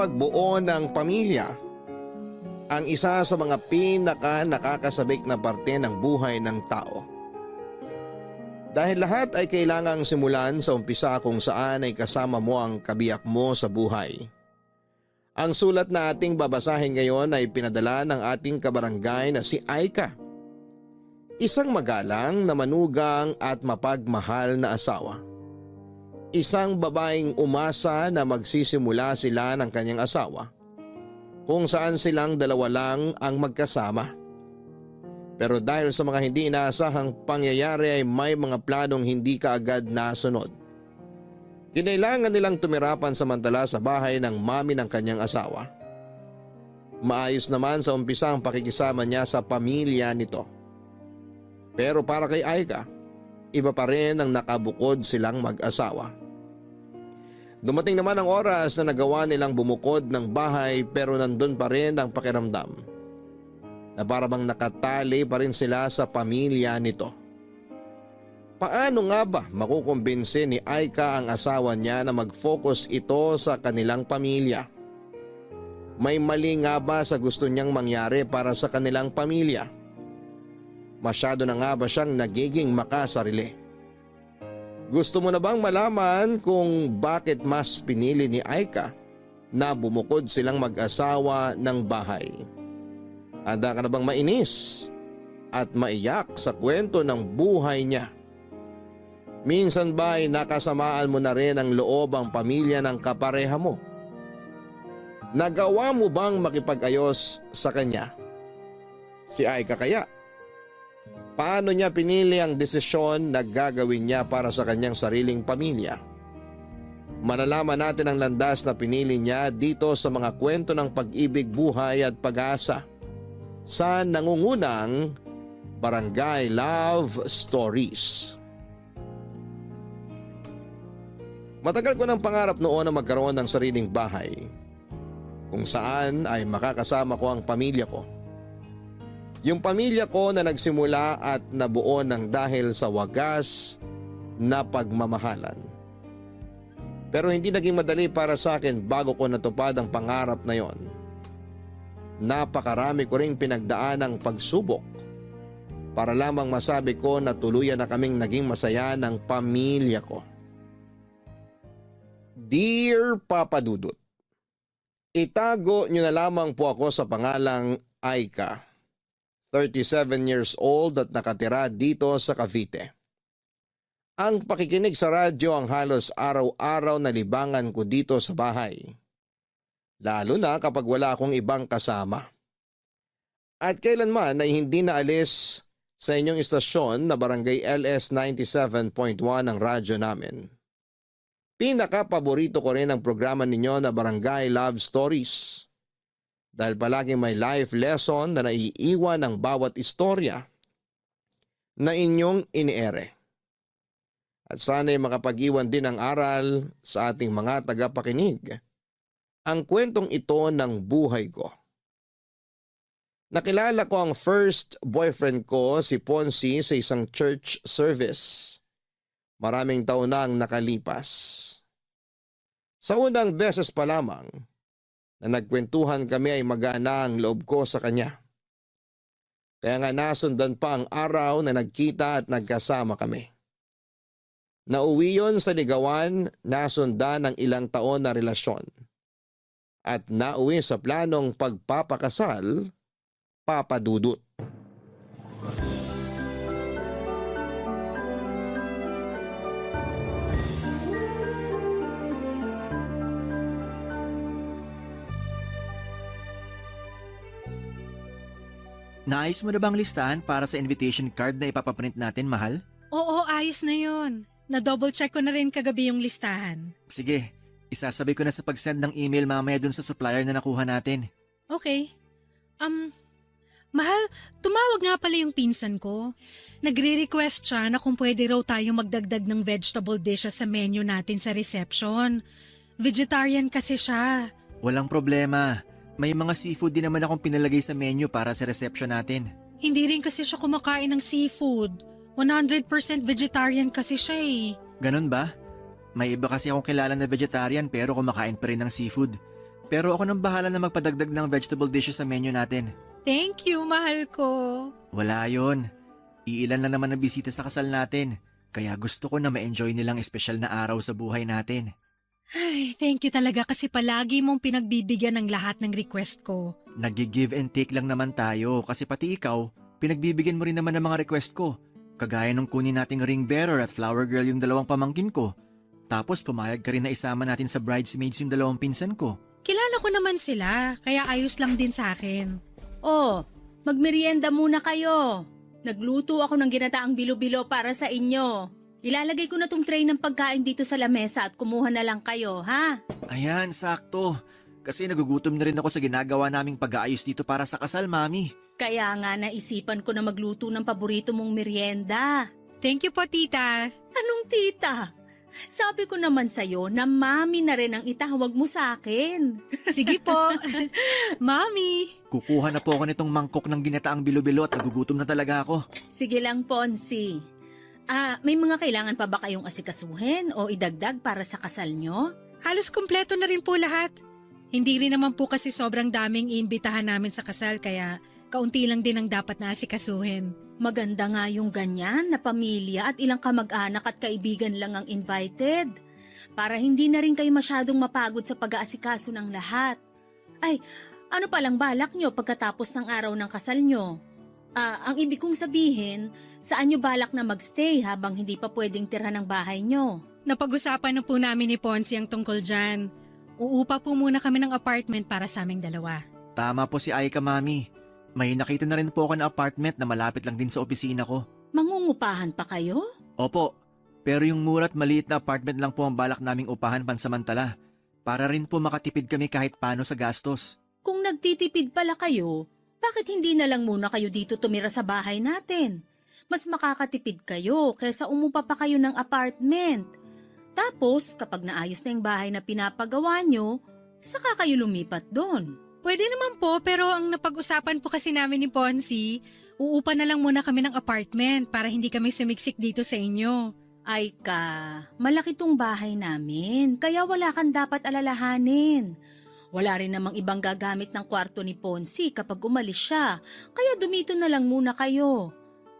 pagbuo ng pamilya ang isa sa mga nakakasabik na parte ng buhay ng tao. Dahil lahat ay kailangang simulan sa umpisa kung saan ay kasama mo ang kabiyak mo sa buhay. Ang sulat na ating babasahin ngayon ay pinadala ng ating kabarangay na si Aika. Isang magalang na manugang at mapagmahal na asawa. Isang babaeng umasa na magsisimula sila ng kanyang asawa, kung saan silang dalawa lang ang magkasama. Pero dahil sa mga hindi inaasahang pangyayari ay may mga planong hindi kaagad nasunod. Kinailangan nilang tumira pansamantala sa bahay ng mami ng kanyang asawa. Maayos naman sa umpisa ang pakikisama niya sa pamilya nito. Pero para kay Aika, iba pa rin ang nakabukod silang mag-asawa. Dumating naman ang oras na nagawa nilang bumukod ng bahay pero nandun pa rin ang pakiramdam na parang nakatali pa rin sila sa pamilya nito. Paano nga ba makukumbinsi ni Aika ang asawa niya na mag-focus ito sa kanilang pamilya? May mali nga ba sa gusto niyang mangyari para sa kanilang pamilya? Masyado na nga ba siyang nagiging makasarili? Gusto mo na bang malaman kung bakit mas pinili ni Aika na bumukod silang mag-asawa ng bahay? Handa ka na bang mainis at maiyak sa kwento ng buhay niya? Minsan ba ay nakasamaan mo na rin ang loob ang pamilya ng kapareha mo? Nagawa mo bang makipag-ayos sa kanya? Si Aika kaya? Paano niya pinili ang desisyon na gagawin niya para sa kanyang sariling pamilya? Malalaman natin ang landas na pinili niya dito sa mga kwento ng pag-ibig, buhay at pag-asa sa nangungunang Barangay Love Stories. Matagal ko ng pangarap noon na magkaroon ng sariling bahay kung saan ay makakasama ko ang pamilya ko. Yung pamilya ko na nagsimula at nabuo ng dahil sa wagas na pagmamahalan. Pero hindi naging madali para sa akin bago ko natupad ang pangarap na yon. Napakarami ko ring pinagdaan ng pagsubok para lamang masabi ko na tuluyan na kaming naging masaya ng pamilya ko. Dear Papa Dudut, itago niyo na lamang po ako sa pangalang Aika. 37 years old at nakatira dito sa Cavite. Ang pakikinig sa radyo ang halos araw-araw na libangan ko dito sa bahay. Lalo na kapag wala akong ibang kasama. At kailanman ay hindi naalis sa inyong istasyon na Barangay LS 97.1 ang radyo namin. Pinaka-paborito ko rin ang programa ninyo na Barangay Love Stories. Dahil palaging may life lesson na naiiwan ng bawat istorya na inyong iniere. At sana'y makapag-iwan din ng aral sa ating mga tagapakinig ang kwentong ito ng buhay ko. Nakilala ko ang first boyfriend ko, si Ponzi, sa isang church service. Maraming taon na ang nakalipas. Sa unang beses pa lamang na nagkwentuhan kami ay magaan ang loob ko sa kanya. Kaya nga nasundan pa ang araw na nagkita at nagkasama kami. Nauwi yon sa ligawan, nasundan ng ilang taon na relasyon. At nauwi sa planong pagpapakasal, Papa Dudut. Naayos mo na bang listahan para sa invitation card na ipapaprint natin, mahal? Oo, ayos na yun. Na-double check ko na rin kagabi yung listahan. Sige, isasabay ko na sa pag-send ng email mamaya dun sa supplier na nakuha natin. Okay. Mahal, tumawag nga pala yung pinsan ko. Nagre-request siya na kung pwede raw tayo magdagdag ng vegetable dishes sa menu natin sa reception. Vegetarian kasi siya. Walang problema. May mga seafood din naman akong pinalagay sa menu para sa reception natin. Hindi rin kasi siya kumakain ng seafood. 100% vegetarian kasi siya eh. Ganun ba? May iba kasi akong kilala na vegetarian pero kumakain pa rin ng seafood. Pero ako nang bahala na magpadagdag ng vegetable dishes sa menu natin. Thank you, mahal ko. Wala yon. Iilan lang naman ang bisita sa kasal natin. Kaya gusto ko na ma-enjoy nilang espesyal na araw sa buhay natin. Ay, thank you talaga kasi palagi mong pinagbibigyan ng lahat ng request ko. Nag-give and take lang naman tayo kasi pati ikaw, pinagbibigyan mo rin naman ng mga request ko. Kagaya nung kunin nating ring bearer at flower girl yung dalawang pamangkin ko. Tapos pumayag ka rin na isama natin sa bridesmaids yung dalawang pinsan ko. Kilala ko naman sila, kaya ayos lang din sa akin. Oh, magmerienda muna kayo. Nagluto ako ng ginataang bilo-bilo para sa inyo. Ilalagay ko na tong tray ng pagkain dito sa lamesa at kumuha na lang kayo, ha? Ayan, sakto. Kasi nagugutom na rin ako sa ginagawa naming pag-aayos dito para sa kasal, Mami. Kaya nga naisipan ko na magluto ng paborito mong merienda. Thank you po, tita. Anong tita? Sabi ko naman sa'yo na mami na rin ang itawag mo sa akin. Sige po. Mami. Kukuha na po ako nitong mangkok ng ginataang bilo-bilo at nagugutom na talaga ako. Sige lang, Ponsi. May mga kailangan pa ba kayong asikasuhin o idagdag para sa kasal nyo? Halos kumpleto na rin po lahat. Hindi rin naman po kasi sobrang daming iimbitahan namin sa kasal kaya kaunti lang din ang dapat na asikasuhin. Maganda nga yung ganyan na pamilya at ilang kamag-anak at kaibigan lang ang invited. Para hindi na rin kayo masyadong mapagod sa pag-aasikaso ng lahat. Ay, ano palang balak nyo pagkatapos ng araw ng kasal nyo? Ang ibig kong sabihin, saan nyo balak na magstay habang hindi pa pwedeng tirhan ng bahay nyo? Napag-usapan na po namin ni Ponzi ang tungkol dyan. Uupa po muna kami ng apartment para sa aming dalawa. Tama po si Aika, Mami. May nakita na rin po ako na apartment na malapit lang din sa opisina ko. Mangungupahan pa kayo? Opo, pero yung mura at maliit na apartment lang po ang balak naming upahan pansamantala. Para rin po makatipid kami kahit paano sa gastos. Kung nagtitipid pala kayo, bakit hindi na lang muna kayo dito tumira sa bahay natin? Mas makakatipid kayo kaysa umupa pa kayo ng apartment. Tapos, kapag naayos na yung bahay na pinapagawa nyo, saka kayo lumipat doon. Pwede naman po pero ang napag-usapan po kasi namin ni Ponzi, uupa na lang muna kami ng apartment para hindi kami sumiksik dito sa inyo. Ay malaki tong bahay namin, kaya wala kang dapat alalahanin. Wala rin namang ibang gagamit ng kwarto ni Ponzi kapag umalis siya, kaya dumito na lang muna kayo.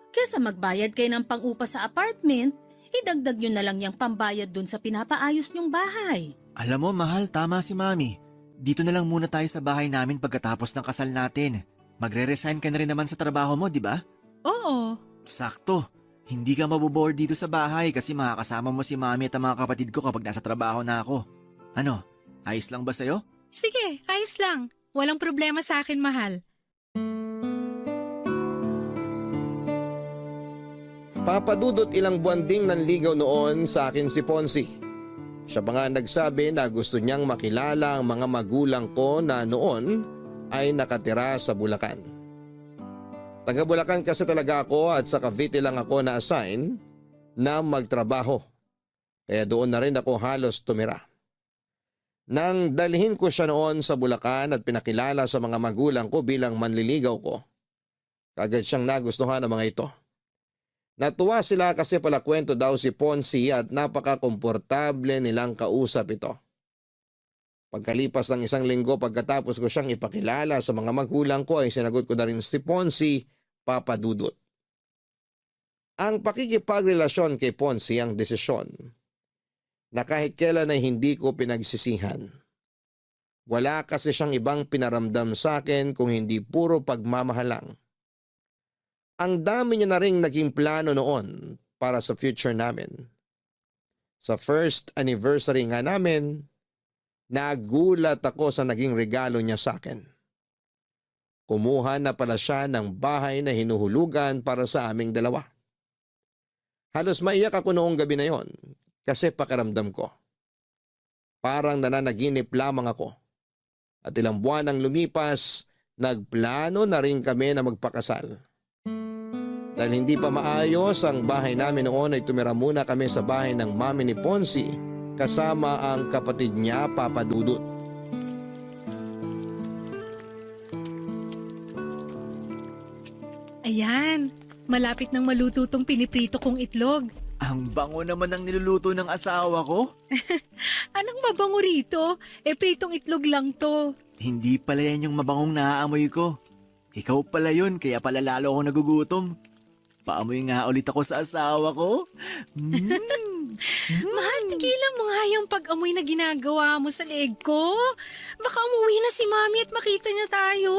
Kesa magbayad kayo ng pang-upa sa apartment, idagdag nyo na lang yung pambayad dun sa pinapaayos nyong bahay. Alam mo, mahal, tama si Mami. Dito na lang muna tayo sa bahay namin pagkatapos ng kasal natin. Magre-resign ka na rin naman sa trabaho mo, di ba? Oo. Sakto. Hindi ka mabobore dito sa bahay kasi makakasama mo si Mami at ang mga kapatid ko kapag nasa trabaho na ako. Ano, ayos lang ba sa'yo? Sige, ayos lang. Walang problema sa akin, mahal. Papadudot ilang buwan ding nanligaw noon sa akin si Ponzi. Siya pa nga nagsabi na gusto niyang makilala ang mga magulang ko na noon ay nakatira sa Bulacan. Taga Bulacan kasi talaga ako at sa Cavite lang ako na-assign na magtrabaho. Kaya doon na rin ako halos tumira. Nang dalhin ko siya noon sa Bulacan at pinakilala sa mga magulang ko bilang manliligaw ko, kagad siyang nagustuhan ng mga ito. Natuwa sila kasi pala kwento daw si Ponzi at napaka-komportable nilang kausap ito. Pagkalipas ng isang linggo pagkatapos ko siyang ipakilala sa mga magulang ko ay sinagot ko na rin si Ponzi, papadudot. Ang pakikipagrelasyon kay Ponzi ang desisyon na kahit kailan ay hindi ko pinagsisihan. Wala kasi siyang ibang pinaramdam sa akin kung hindi puro pagmamahal lang. Ang dami niya na rin naging plano noon para sa future namin. Sa first anniversary nga namin, nagulat ako sa naging regalo niya sa akin. Kumuha na pala siya ng bahay na hinuhulugan para sa aming dalawa. Halos maiyak ako noong gabi na yon kasi pakiramdam ko. Parang nananaginip lamang ako. At ilang buwan ang lumipas, nagplano na rin kami na magpakasal. Dahil hindi pa maayos ang bahay namin noon ay tumira muna kami sa bahay ng mami ni Ponzi kasama ang kapatid niya, Papa Dudut. Ayan, malapit nang maluto tong piniprito kong itlog. Ang bango naman ng niluluto ng asawa ko. Anong mabango rito? Pritong itlog lang to. Hindi pala yan yung mabangong naaamoy ko. Ikaw pala yun, kaya pala lalo ako nagugutom. Paamoy nga ulit ako sa asawa ko. Mahal, tigilan mo nga yung pag-amoy na ginagawa mo sa leeg ko. Baka umuwi na si Mami at makita niya tayo.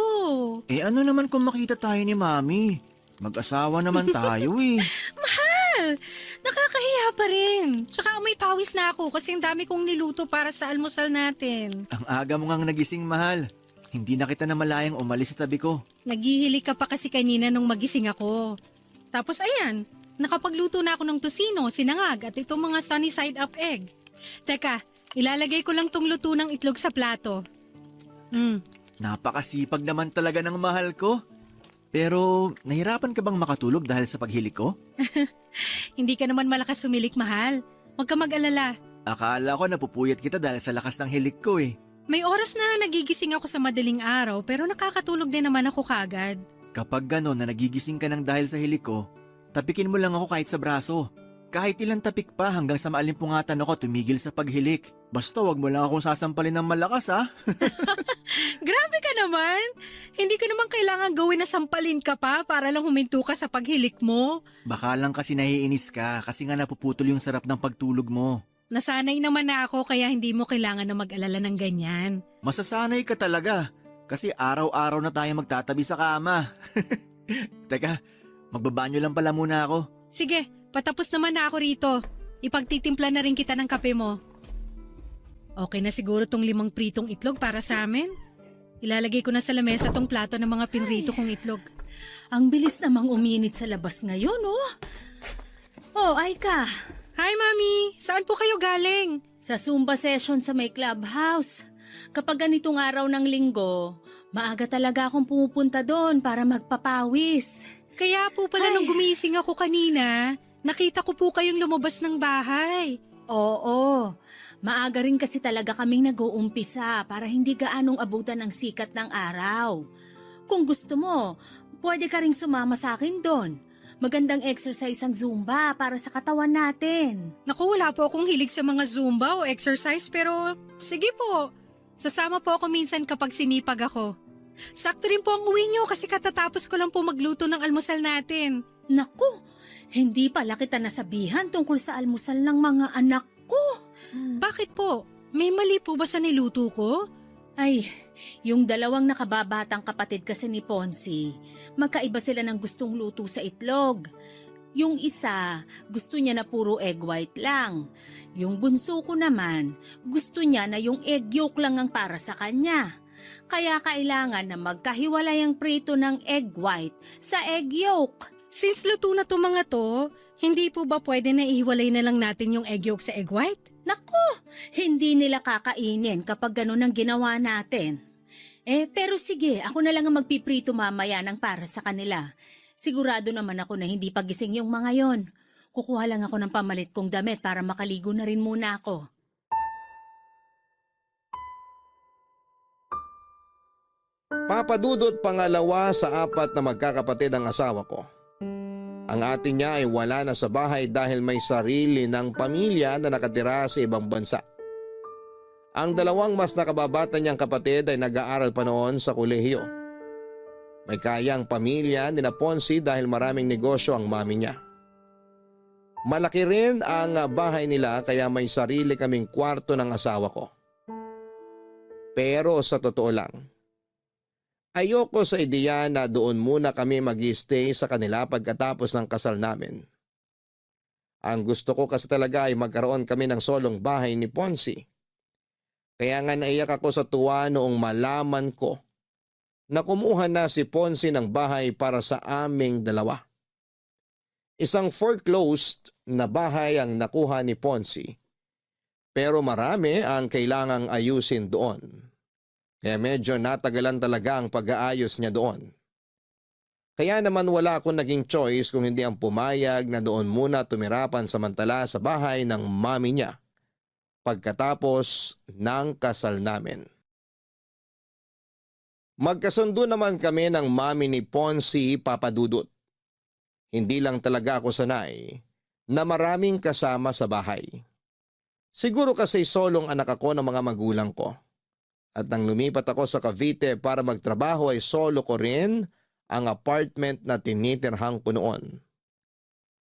Ano naman kung makita tayo ni Mami? Mag-asawa naman tayo eh. Mahal, nakakahiya pa rin. Tsaka amoy pawis na ako kasi ang dami kong niluto para sa almusal natin. Ang aga mo ngang nagising, mahal. Hindi na kita na malayang umalis sa tabi ko. Naghihilig ka pa kasi kanina nung magising ako. Tapos ayan, nakapagluto na ako ng tosino, sinangag at itong mga sunny side up egg. Teka, ilalagay ko lang tong luto ng itlog sa plato. Napakasipag naman talaga ng mahal ko. Pero nahirapan ka bang makatulog dahil sa paghilig ko? Hindi ka naman malakas humilik, mahal. Huwag ka mag-alala. Akala ko napupuyat kita dahil sa lakas ng hilig ko eh. May oras na nagigising ako sa madaling araw pero nakakatulog din naman ako kagad. Kapag gano'n na nagigising ka ng dahil sa hilig ko, tapikin mo lang ako kahit sa braso. Kahit ilang tapik pa hanggang sa maalimpungatan ako tumigil sa paghilik. Basta wag mo lang akong sasampalin ng malakas ha. Grabe ka naman! Hindi ko naman kailangan gawin na sampalin ka pa para lang huminto ka sa paghilik mo. Baka lang kasi naiinis ka kasi nga napuputol yung sarap ng pagtulog mo. Nasanay naman na ako kaya hindi mo kailangan na mag-alala ng ganyan. Masasanay ka talaga kasi araw-araw na tayo magtatabi sa kama. Teka, magbabanyo lang pala muna ako. Sige, patapos naman na ako rito. Ipagtitimpla na rin kita ng kape mo. Okay na siguro tong 5 pritong itlog para sa amin? Ilalagay ko na sa lamesa tong plato ng mga pinrito kong itlog. Ang bilis namang uminit sa labas ngayon, oh. Oh, Aika. Hi, Mami! Saan po kayo galing? Sa Zumba session sa may clubhouse. Kapag ganitong araw ng linggo, maaga talaga akong pumupunta doon para magpapawis. Kaya po pala nung gumising ako kanina, nakita ko po kayong lumabas ng bahay. Oo, maaga rin kasi talaga kaming nag-uumpisa para hindi gaanong abutan ng sikat ng araw. Kung gusto mo, pwede ka ring sumama sa akin doon. Magandang exercise ang Zumba para sa katawan natin. Naku, wala po akong hilig sa mga Zumba o exercise pero sige po. Sasama po ako minsan kapag sinipag ako. Sakto rin po ang uwi niyo kasi katatapos ko lang po magluto ng almusal natin. Naku, hindi pala kita nasabihan tungkol sa almusal ng mga anak ko. Bakit po? May mali po ba sa niluto ko? Ay, yung dalawang nakababatang kapatid kasi ni Ponzi, magkaiba sila ng gustong luto sa itlog. Yung isa, gusto niya na puro egg white lang. Yung bunso ko naman, gusto niya na yung egg yolk lang ang para sa kanya. Kaya kailangan na magkahiwalay ang prito ng egg white sa egg yolk. Since luto na to mga to, hindi po ba pwede na ihiwalay na lang natin yung egg yolk sa egg white? Naku, hindi nila kakainin kapag ganun ang ginawa natin. Pero sige, ako na lang ang magpiprito mamaya ng para sa kanila. Sigurado naman ako na hindi pagising yung mga yon. Kukuha lang ako ng pamalit kong damit para makaligo na rin muna ako. Papadudot pangalawa sa 4 na magkakapatid ang asawa ko. Ang ate niya ay wala na sa bahay dahil may sarili ng pamilya na nakatira sa ibang bansa. Ang 2 mas nakababata niyang kapatid ay nag-aaral pa noon sa kolehiyo. May kayang pamilya ni na Ponzi dahil maraming negosyo ang mami niya. Malaki rin ang bahay nila kaya may sarili kaming kwarto ng asawa ko. Pero sa totoo lang, ayoko sa ideya na doon muna kami mag-stay sa kanila pagkatapos ng kasal namin. Ang gusto ko kasi talaga ay magkaroon kami ng solong bahay ni Ponzi. Kaya nga naiyak ako sa tuwa noong malaman ko na kumuha na si Ponzi ng bahay para sa aming 2. Isang foreclosed na bahay ang nakuha ni Ponzi, pero marami ang kailangang ayusin doon. Kaya medyo natagalan talaga ang pag-aayos niya doon. Kaya naman wala akong naging choice kung hindi ang pumayag na doon muna tumira pansamantala sa bahay ng mami niya pagkatapos ng kasal namin. Magkasundo naman kami ng mami ni Ponzi, Papa Dudut. Hindi lang talaga ako sanay na maraming kasama sa bahay. Siguro kasi solong anak ako ng mga magulang ko. At nang lumipat ako sa Cavite para magtrabaho ay solo ko rin ang apartment na tinitirhan ko noon.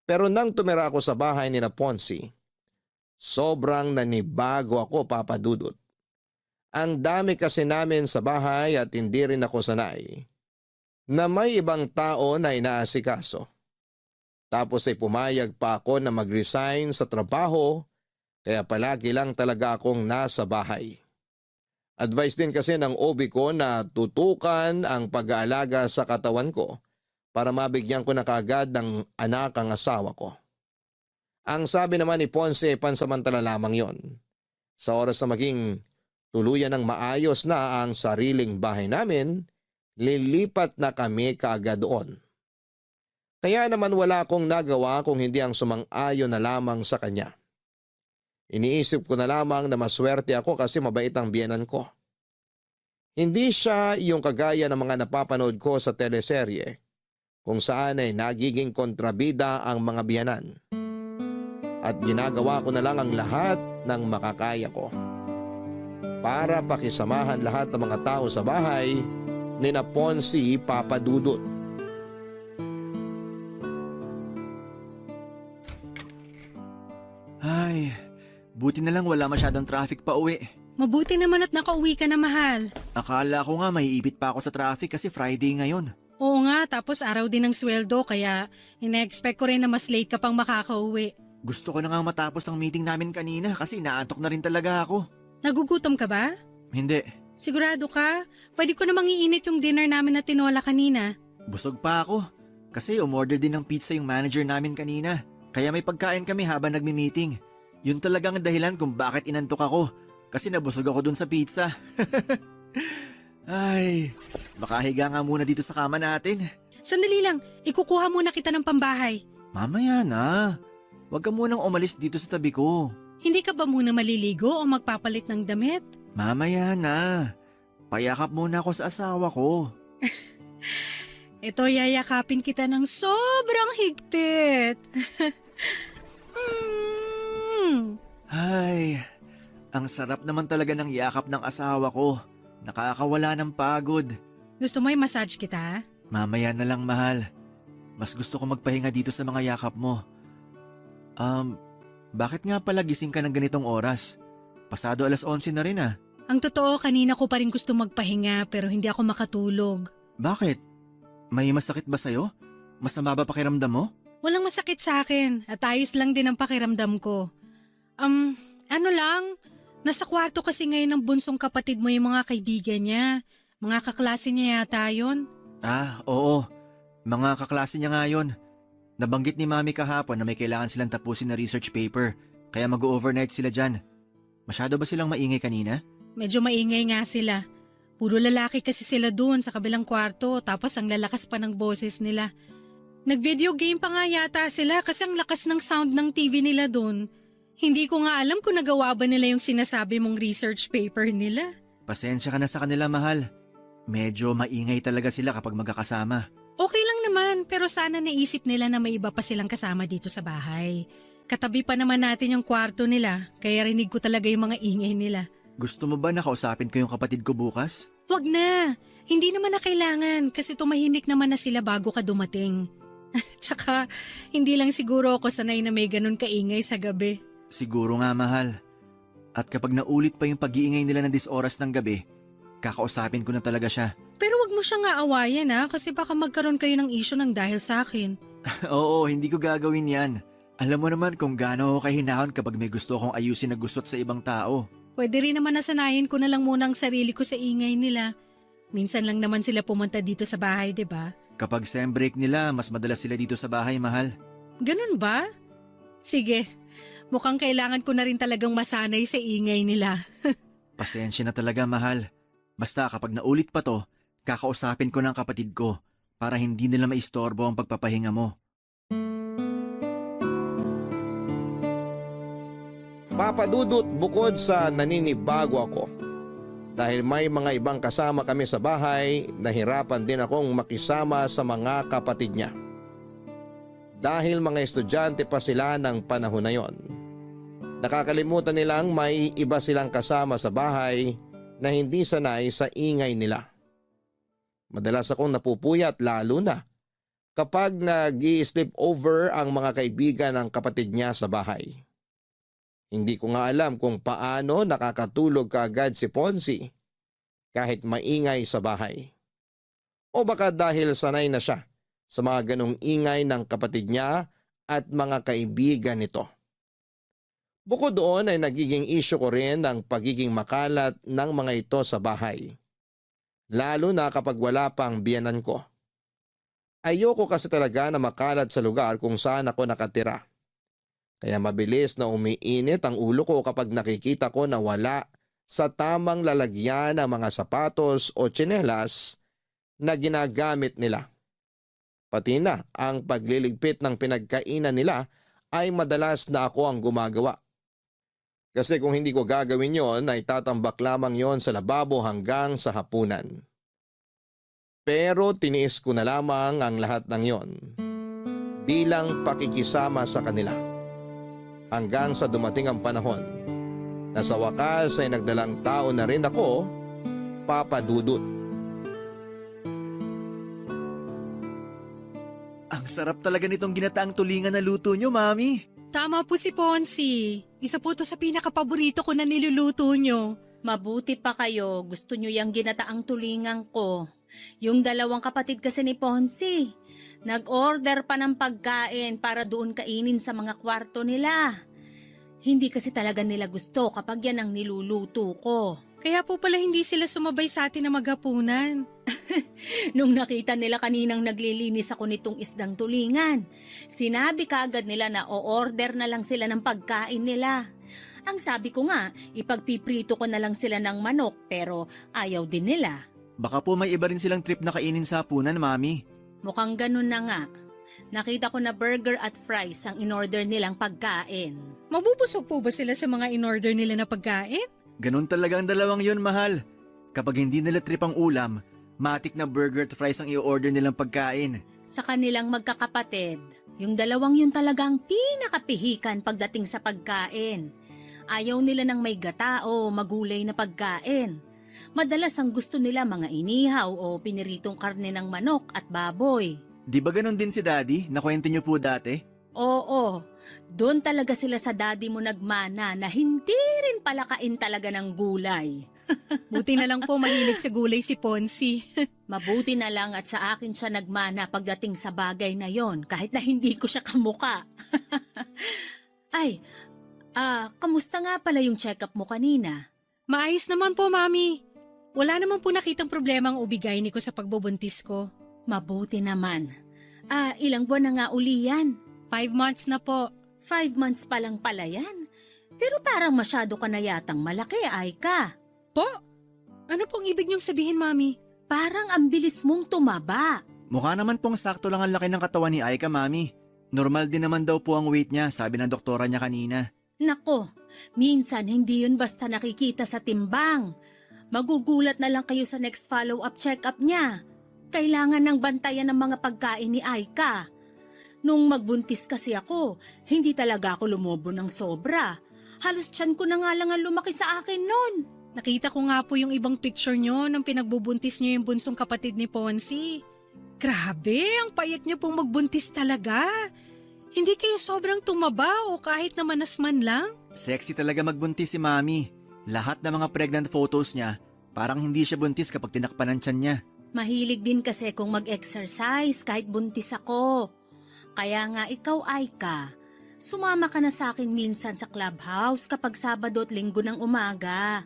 Pero nang tumira ako sa bahay ni na Ponce, sobrang nanibago ako, Papa Dudut. Ang dami kasi namin sa bahay at hindi rin ako sanay na may ibang tao na inaasikaso. Tapos ay pumayag pa ako na mag-resign sa trabaho kaya palagi lang talaga akong nasa bahay. Advice din kasi ng OB ko na tutukan ang pag-aalaga sa katawan ko para mabigyan ko na kaagad ng anak ang asawa ko. Ang sabi naman ni Ponce, pansamantala lamang yon. Sa oras na maging tuluyan ng maayos na ang sariling bahay namin, lilipat na kami kaagad doon. Kaya naman wala akong nagawa kung hindi ang sumang-ayon na lamang sa kanya. Iniisip ko na lamang na maswerte ako kasi mabait ang biyenan ko. Hindi siya yung kagaya ng mga napapanood ko sa teleserye kung saan ay nagiging kontrabida ang mga biyenan. At ginagawa ko na lang ang lahat ng makakaya ko para pakisamahan lahat ng mga tao sa bahay ni na Ponce, Papa Dudut. Ay, buti na lang wala masyadong traffic pa uwi. Mabuti naman at nakauwi ka na, mahal. Akala ko nga maiipit pa ako sa traffic kasi Friday ngayon. Oo nga, tapos araw din ng sweldo kaya ina-expect ko rin na mas late ka pang makakauwi. Gusto ko na nga matapos ang meeting namin kanina kasi inaantok na rin talaga ako. Nagugutom ka ba? Hindi, Sigurado ka? Pwede ko namang iinit yung dinner namin na tinola kanina. busog pa ako. Kasi umorder din ng pizza yung manager namin kanina. Kaya may pagkain kami habang nagmi-meeting. Yun talagang dahilan kung bakit inantok ako. Kasi nabusog ako dun sa pizza. Ay, makahiga nga muna dito sa kama natin. Sandali lang, ikukuha muna kita ng pambahay. Mamaya na. Huwag ka munang umalis dito sa tabi ko. Hindi ka ba muna maliligo o magpapalit ng damit? Mamaya na. Payakap muna ako sa asawa ko. Ito, yayakapin kita ng sobrang higpit. Ay, ang sarap naman talaga ng yakap ng asawa ko. Nakakawala ng pagod. Gusto mo i-massage kita? Mamaya na lang, mahal. Mas gusto ko magpahinga dito sa mga yakap mo. Bakit nga pala gising ka ng ganitong oras? Pasado 11:00 na rin ah. Ang totoo, kanina ko pa rin gusto magpahinga pero hindi ako makatulog. Bakit? May masakit ba sa'yo? Masama ba pakiramdam mo? Walang masakit sa akin at ayos lang din ang pakiramdam ko. Ano lang, nasa kwarto kasi ngayon ng bunsong kapatid mo yung mga kaibigan niya. Mga kaklase niya yata yun. Ah, oo. Mga kaklase niya nga yun. Nabanggit ni Mami kahapon na may kailangan silang tapusin na research paper, kaya mag-overnight sila dyan. Masyado ba silang maingay kanina? Medyo maingay nga sila. Puro lalaki kasi sila doon sa kabilang kwarto tapos ang lalakas pa ng boses nila. Nag-video game pa nga yata sila kasi ang lakas ng sound ng TV nila doon. Hindi ko nga alam kung nagawa ba nila yung sinasabi mong research paper nila. Pasensya ka na sa kanila, mahal. Medyo maingay talaga sila kapag magkakasama. Okay lang naman pero sana naisip nila na may iba pa silang kasama dito sa bahay. Katabi pa naman natin yung kwarto nila kaya rinig ko talaga yung mga ingay nila. Gusto mo ba na kausapin ko yung kapatid ko bukas? Wag na! Hindi naman na kailangan kasi tumahimik naman na sila bago ka dumating. Tsaka hindi lang siguro ako sanay na may ganun kaingay sa gabi. Siguro nga, mahal. At kapag naulit pa yung pag-iingay nila ng oras ng gabi, kakausapin ko na talaga siya. Pero wag mo siya nga awayan kasi baka magkaroon kayo ng issue ng dahil sa akin. Oo, hindi ko gagawin yan. Alam mo naman kung gaano ako kahinahon kapag may gusto akong ayusin na gusot sa ibang tao. Pwede rin naman nasanayin ko na lang muna ang sarili ko sa ingay nila. Minsan lang naman sila pumunta dito sa bahay, 'di ba? Kapag sem break nila, mas madalas sila dito sa bahay, mahal. Ganun ba? Sige, mukhang kailangan ko na rin talagang masanay sa ingay nila. Pasensya na talaga, mahal. Basta kapag naulit pa to, kakausapin ko ng kapatid ko para hindi nila maistorbo ang pagpapahinga mo. Papa Dudut, bukod sa naninibago ako, dahil may mga ibang kasama kami sa bahay, nahirapan din akong makisama sa mga kapatid niya. dahil mga estudyante pa sila ng panahon na yon. Nakakalimutan nilang may iba silang kasama sa bahay na hindi sanay sa ingay nila. Madalas akong napupuyat lalo na kapag nag-i-sleep over ang mga kaibigan ng kapatid niya sa bahay. Hindi ko nga alam kung paano nakakatulog kaagad si Ponzi kahit maingay sa bahay. O baka dahil sanay na siya sa mga ganong ingay ng kapatid niya at mga kaibigan nito. Bukod doon ay nagiging issue ko rin ang pagiging makalat ng mga ito sa bahay. Lalo na kapag wala pang biyanan ko. Ayoko kasi talaga na makalat sa lugar kung saan ako nakatira. Kaya mabilis na umiinit ang ulo ko kapag nakikita ko na wala sa tamang lalagyan ng mga sapatos o tsinelas na ginagamit nila. Pati na ang pagliligpit ng pinagkainan nila ay madalas na ako ang gumagawa. Kasi kung hindi ko gagawin yon ay tatambak lamang yon sa lababo hanggang sa hapunan. Pero tiniis ko na lamang ang lahat ng yon bilang pakikisama sa kanila. Hanggang sa dumating ang panahon na sa wakas ay nagdalang tao na rin ako, Papa Dudut. Ang sarap talaga nitong ginataang tulingan na luto nyo, Mami. Tama po si Ponzi. Isa po to sa pinakapaborito ko na niluluto nyo. Mabuti pa kayo, gusto nyo yung ginataang tulingan ko. Yung dalawang kapatid kasi ni Ponzi, nag-order pa ng pagkain para doon kainin sa mga kwarto nila. Hindi kasi talaga nila gusto kapag yan ang niluluto ko. Kaya po pala hindi sila sumabay sa atin na maghapunan. Nung nakita nila kaninang naglilinis ako nitong isdang tulingan, sinabi kaagad nila na o-order na lang sila ng pagkain nila. Ang sabi ko nga, ipagpiprito ko na lang sila ng manok pero ayaw din nila. Baka po may iba rin silang trip na kainin sa hapunan, Mami. Mukhang ganun na nga. Nakita ko na burger at fries ang in-order nilang pagkain. Mabubusog po ba sila sa mga in-order nila na pagkain? Ganun talaga ang dalawang yun, mahal. Kapag hindi nila trip ang ulam, matik na burger at fries ang i-order nilang pagkain. Sa kanilang magkakapatid, yung dalawang yun talagang pinakapihikan pagdating sa pagkain. Ayaw nila ng may gata o magulay na pagkain. Madalas ang gusto nila mga inihaw o piniritong karne ng manok at baboy. Di ba ganun din si Daddy? Nakwento niyo po dati? Oo, doon talaga sila sa daddy mo nagmana na hindi rin palakain talaga ng gulay. Buti na lang po mahilig sa gulay si Ponzi. Mabuti na lang at sa akin siya nagmana pagdating sa bagay na yon kahit na hindi ko siya kamuka. Ay, kamusta nga pala yung check-up mo kanina? Maayos naman po, Mami. Wala naman po nakitang problema ang ubigay ni ko sa pagbubuntis ko. Mabuti naman. Ilang buwan na nga uli yan? 5 months na po. 5 months pa lang pala yan. Pero parang masyado ka na yatang malaki, Aika. Po? Ano pong ibig niyong sabihin, Mami? Parang ang bilis mong tumaba. Mukha naman pong sakto lang ang laki ng katawan ni Aika, Mami. Normal din naman daw po ang weight niya, sabi ng doktora niya kanina. Nako, minsan hindi yun basta nakikita sa timbang. Magugulat na lang kayo sa next follow-up check-up niya. Kailangan ng bantayan ng mga pagkain ni Aika. Nung magbuntis kasi ako, hindi talaga ako lumobo ng sobra. Halos tiyan ko na nga lang ang lumaki sa akin nun. Nakita ko nga po yung ibang picture niyo nang pinagbubuntis niyo yung bunsong kapatid ni Ponzi. Grabe, ang payat niyo pong magbuntis talaga. Hindi kayo sobrang tumaba o kahit na manasman lang? Sexy talaga magbuntis si Mami. Lahat ng mga pregnant photos niya, parang hindi siya buntis kapag tinakpan ang tiyan niya. Mahilig din kasi kung mag-exercise kahit buntis ako. Kaya nga ikaw, Aika, sumama ka na sa akin minsan sa clubhouse kapag Sabado at Linggo ng umaga.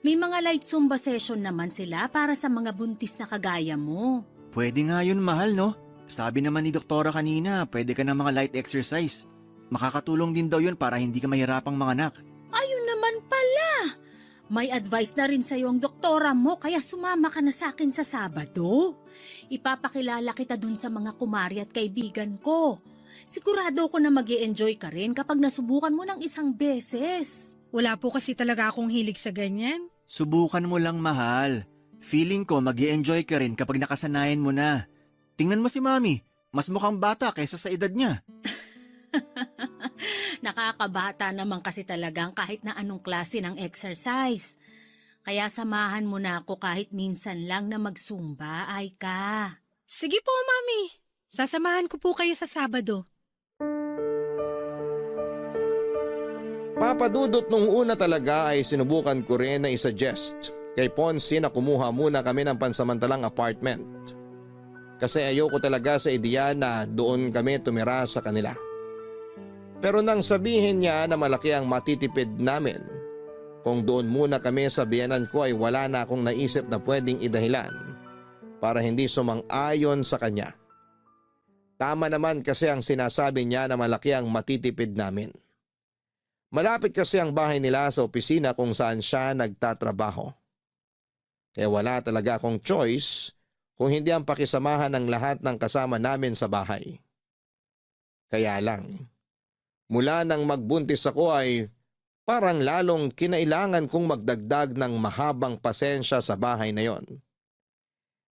May mga light Zumba session naman sila para sa mga buntis na kagaya mo. Pwede nga yun, mahal, no? Sabi naman ni doktora kanina, pwede ka ng mga light exercise. Makakatulong din daw yun para hindi ka mahirapang manganak. Ayun naman pala! May advice na rin sa'yo ang doktora mo kaya sumama ka na sa akin sa Sabado. Ipapakilala kita dun sa mga kumari at kaibigan ko. Sigurado ko na mag-i-enjoy ka rin kapag nasubukan mo ng isang beses. Wala po kasi talaga akong hilig sa ganyan. Subukan mo lang, mahal. Feeling ko mag-i-enjoy ka rin kapag nakasanayan mo na. Tingnan mo si Mami, Mas mukhang bata kaysa sa edad niya. Nakakabata naman kasi talagang kahit na anong klase ng exercise. Kaya samahan mo na ako kahit minsan lang na magsumba, ay ka. Sige po, Mami. Sasamahan ko po kayo sa Sabado. Papadudot nung una talaga ay sinubukan ko rin na isuggest kay Ponce na kumuha muna kami ng pansamantalang apartment. Kasi ayoko talaga sa ideya na doon kami tumira sa kanila. Pero nang sabihin niya na malaki ang matitipid namin, kung doon muna kami sa biyenan ko ay wala na akong naisip na pwedeng idahilan para hindi sumang-ayon sa kanya. Tama naman kasi ang sinasabi niya na malaki ang matitipid namin. Malapit kasi ang bahay nila sa opisina kung saan siya nagtatrabaho. Kaya wala talaga akong choice kung hindi ang pakisamahan ng lahat ng kasama namin sa bahay. Kaya lang, mula nang magbuntis ako ay parang lalong kinailangan kong magdagdag ng mahabang pasensya sa bahay na yon.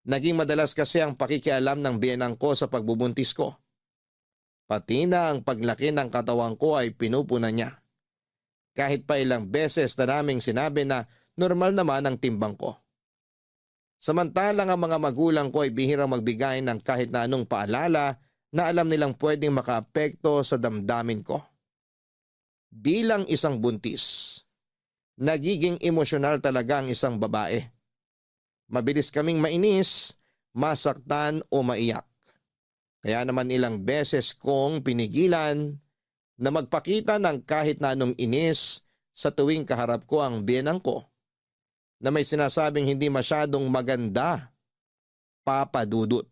Naging madalas kasi ang pakikialam ng biyenang ko sa pagbubuntis ko. Pati na ang paglaki ng katawan ko ay pinupuna niya. Kahit pa ilang beses na naming sinabi na normal naman ang timbang ko. Samantalang ang mga magulang ko ay bihirang magbigay ng kahit na anong paalala na alam nilang pwedeng makaapekto sa damdamin ko. Bilang isang buntis, nagiging emosyonal talaga ang isang babae. Mabilis kaming mainis, masaktan o maiyak. Kaya naman ilang beses kong pinigilan na magpakita ng kahit na anong inis sa tuwing kaharap ko ang biyenang ko na may sinasabing hindi masyadong maganda, Papadudot.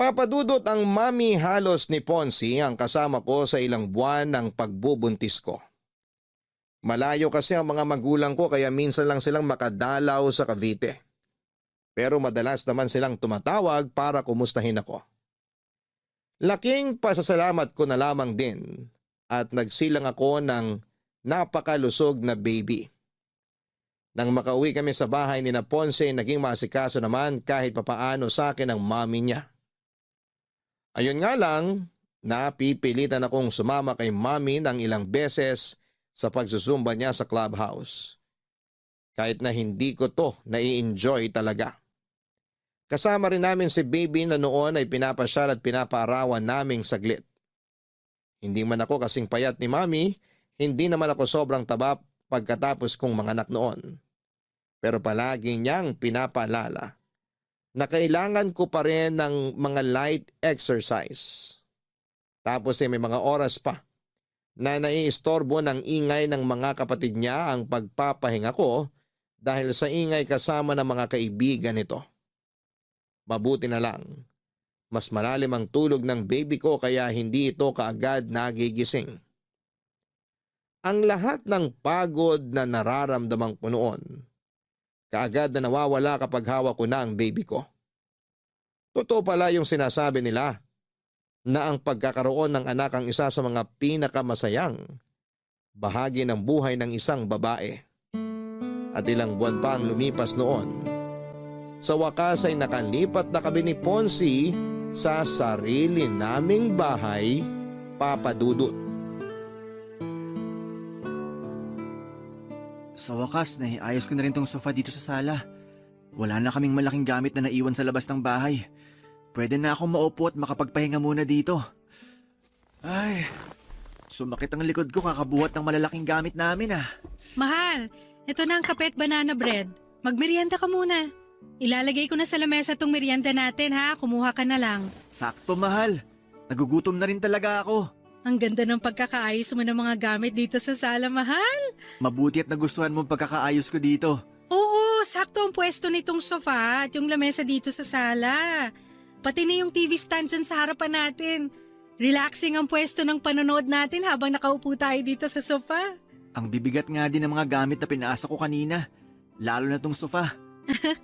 Papadudot ang mami halos ni Ponce ang kasama ko sa ilang buwan ng pagbubuntis ko. Malayo kasi ang mga magulang ko kaya minsan lang silang makadalaw sa Cavite. Pero madalas naman silang tumatawag para kumustahin ako. Laking pasasalamat ko na lamang din at nagsilang ako ng napakalusog na baby. Nang makauwi kami sa bahay ni na Ponce, naging maasikaso naman kahit papaano sa akin ang mami niya. Ayun nga lang, napipilitan akong sumama kay mami ng ilang beses sa pagsusumba niya sa clubhouse. Kahit na hindi ko to nai-enjoy talaga. Kasama rin namin si baby na noon ay pinapasyal at pinapaarawan naming saglit. Hindi man ako kasing payat ni mami, hindi naman ako sobrang taba pagkatapos kong manganak noon. Pero palagi niyang pinapaalala na kailangan ko pa rin ng mga light exercise. Tapos may mga oras pa na naiistorbo ng ingay ng mga kapatid niya ang pagpapahinga ko dahil sa ingay kasama ng mga kaibigan nito. Mabuti na lang, mas malalim ang tulog ng baby ko kaya hindi ito kaagad nagigising. Ang lahat ng pagod na nararamdaman ko noon, kaagad na nawawala kapag hawak ko na ang baby ko. Totoo pala yung sinasabi nila na ang pagkakaroon ng anak ang isa sa mga pinakamasayang bahagi ng buhay ng isang babae. At ilang buwan pa ang lumipas noon. Sa wakas ay nakalipat na kami ni Ponce sa sarili naming bahay, Papadudot. Sa wakas, naiayos ko na rin tong sofa dito sa sala. Wala na kaming malaking gamit na naiwan sa labas ng bahay. Pwede na akong maupo at makapagpahinga muna dito. Ay, sumakit ang likod ko kakabuhat ng malalaking gamit namin ah. Mahal, ito na ang kape at banana bread. Magmerienda ka muna. Ilalagay ko na sa lamesa tong merienda natin ha, kumuha ka na lang. Sakto mahal, nagugutom na rin talaga ako. Ang ganda ng pagkakaayos mo ng mga gamit dito sa sala, mahal. Mabuti at nagustuhan mo ang pagkakaayos ko dito. Oo, sakto ang pwesto nitong sofa at yung lamesa dito sa sala. Pati na yung TV stand dyan sa harapan natin. Relaxing ang pwesto ng panonood natin habang nakaupo tayo dito sa sofa. Ang bibigat nga din ng mga gamit na pinaasa ko kanina, lalo na tong sofa.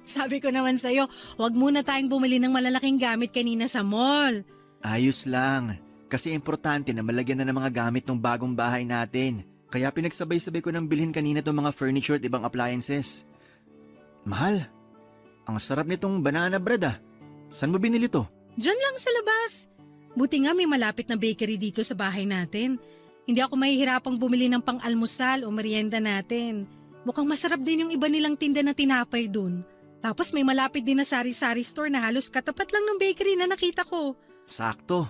Sabi ko naman sa'yo, wag muna tayong bumili ng malalaking gamit kanina sa mall. Ayos lang, kasi importante na malagyan na ng mga gamit ng bagong bahay natin. Kaya pinagsabay-sabay ko nang bilhin kanina tong mga furniture at ibang appliances. Mahal, Ang sarap nitong banana bread ah. Saan mo binili to? Diyan lang sa labas. Buti nga may malapit na bakery dito sa bahay natin. Hindi ako mahihirapang bumili ng pang-almusal o merienda natin. Mukhang masarap din yung iba nilang tinda na tinapay dun. Tapos may malapit din na sari-sari store na halos katapat lang ng bakery na nakita ko. Sakto.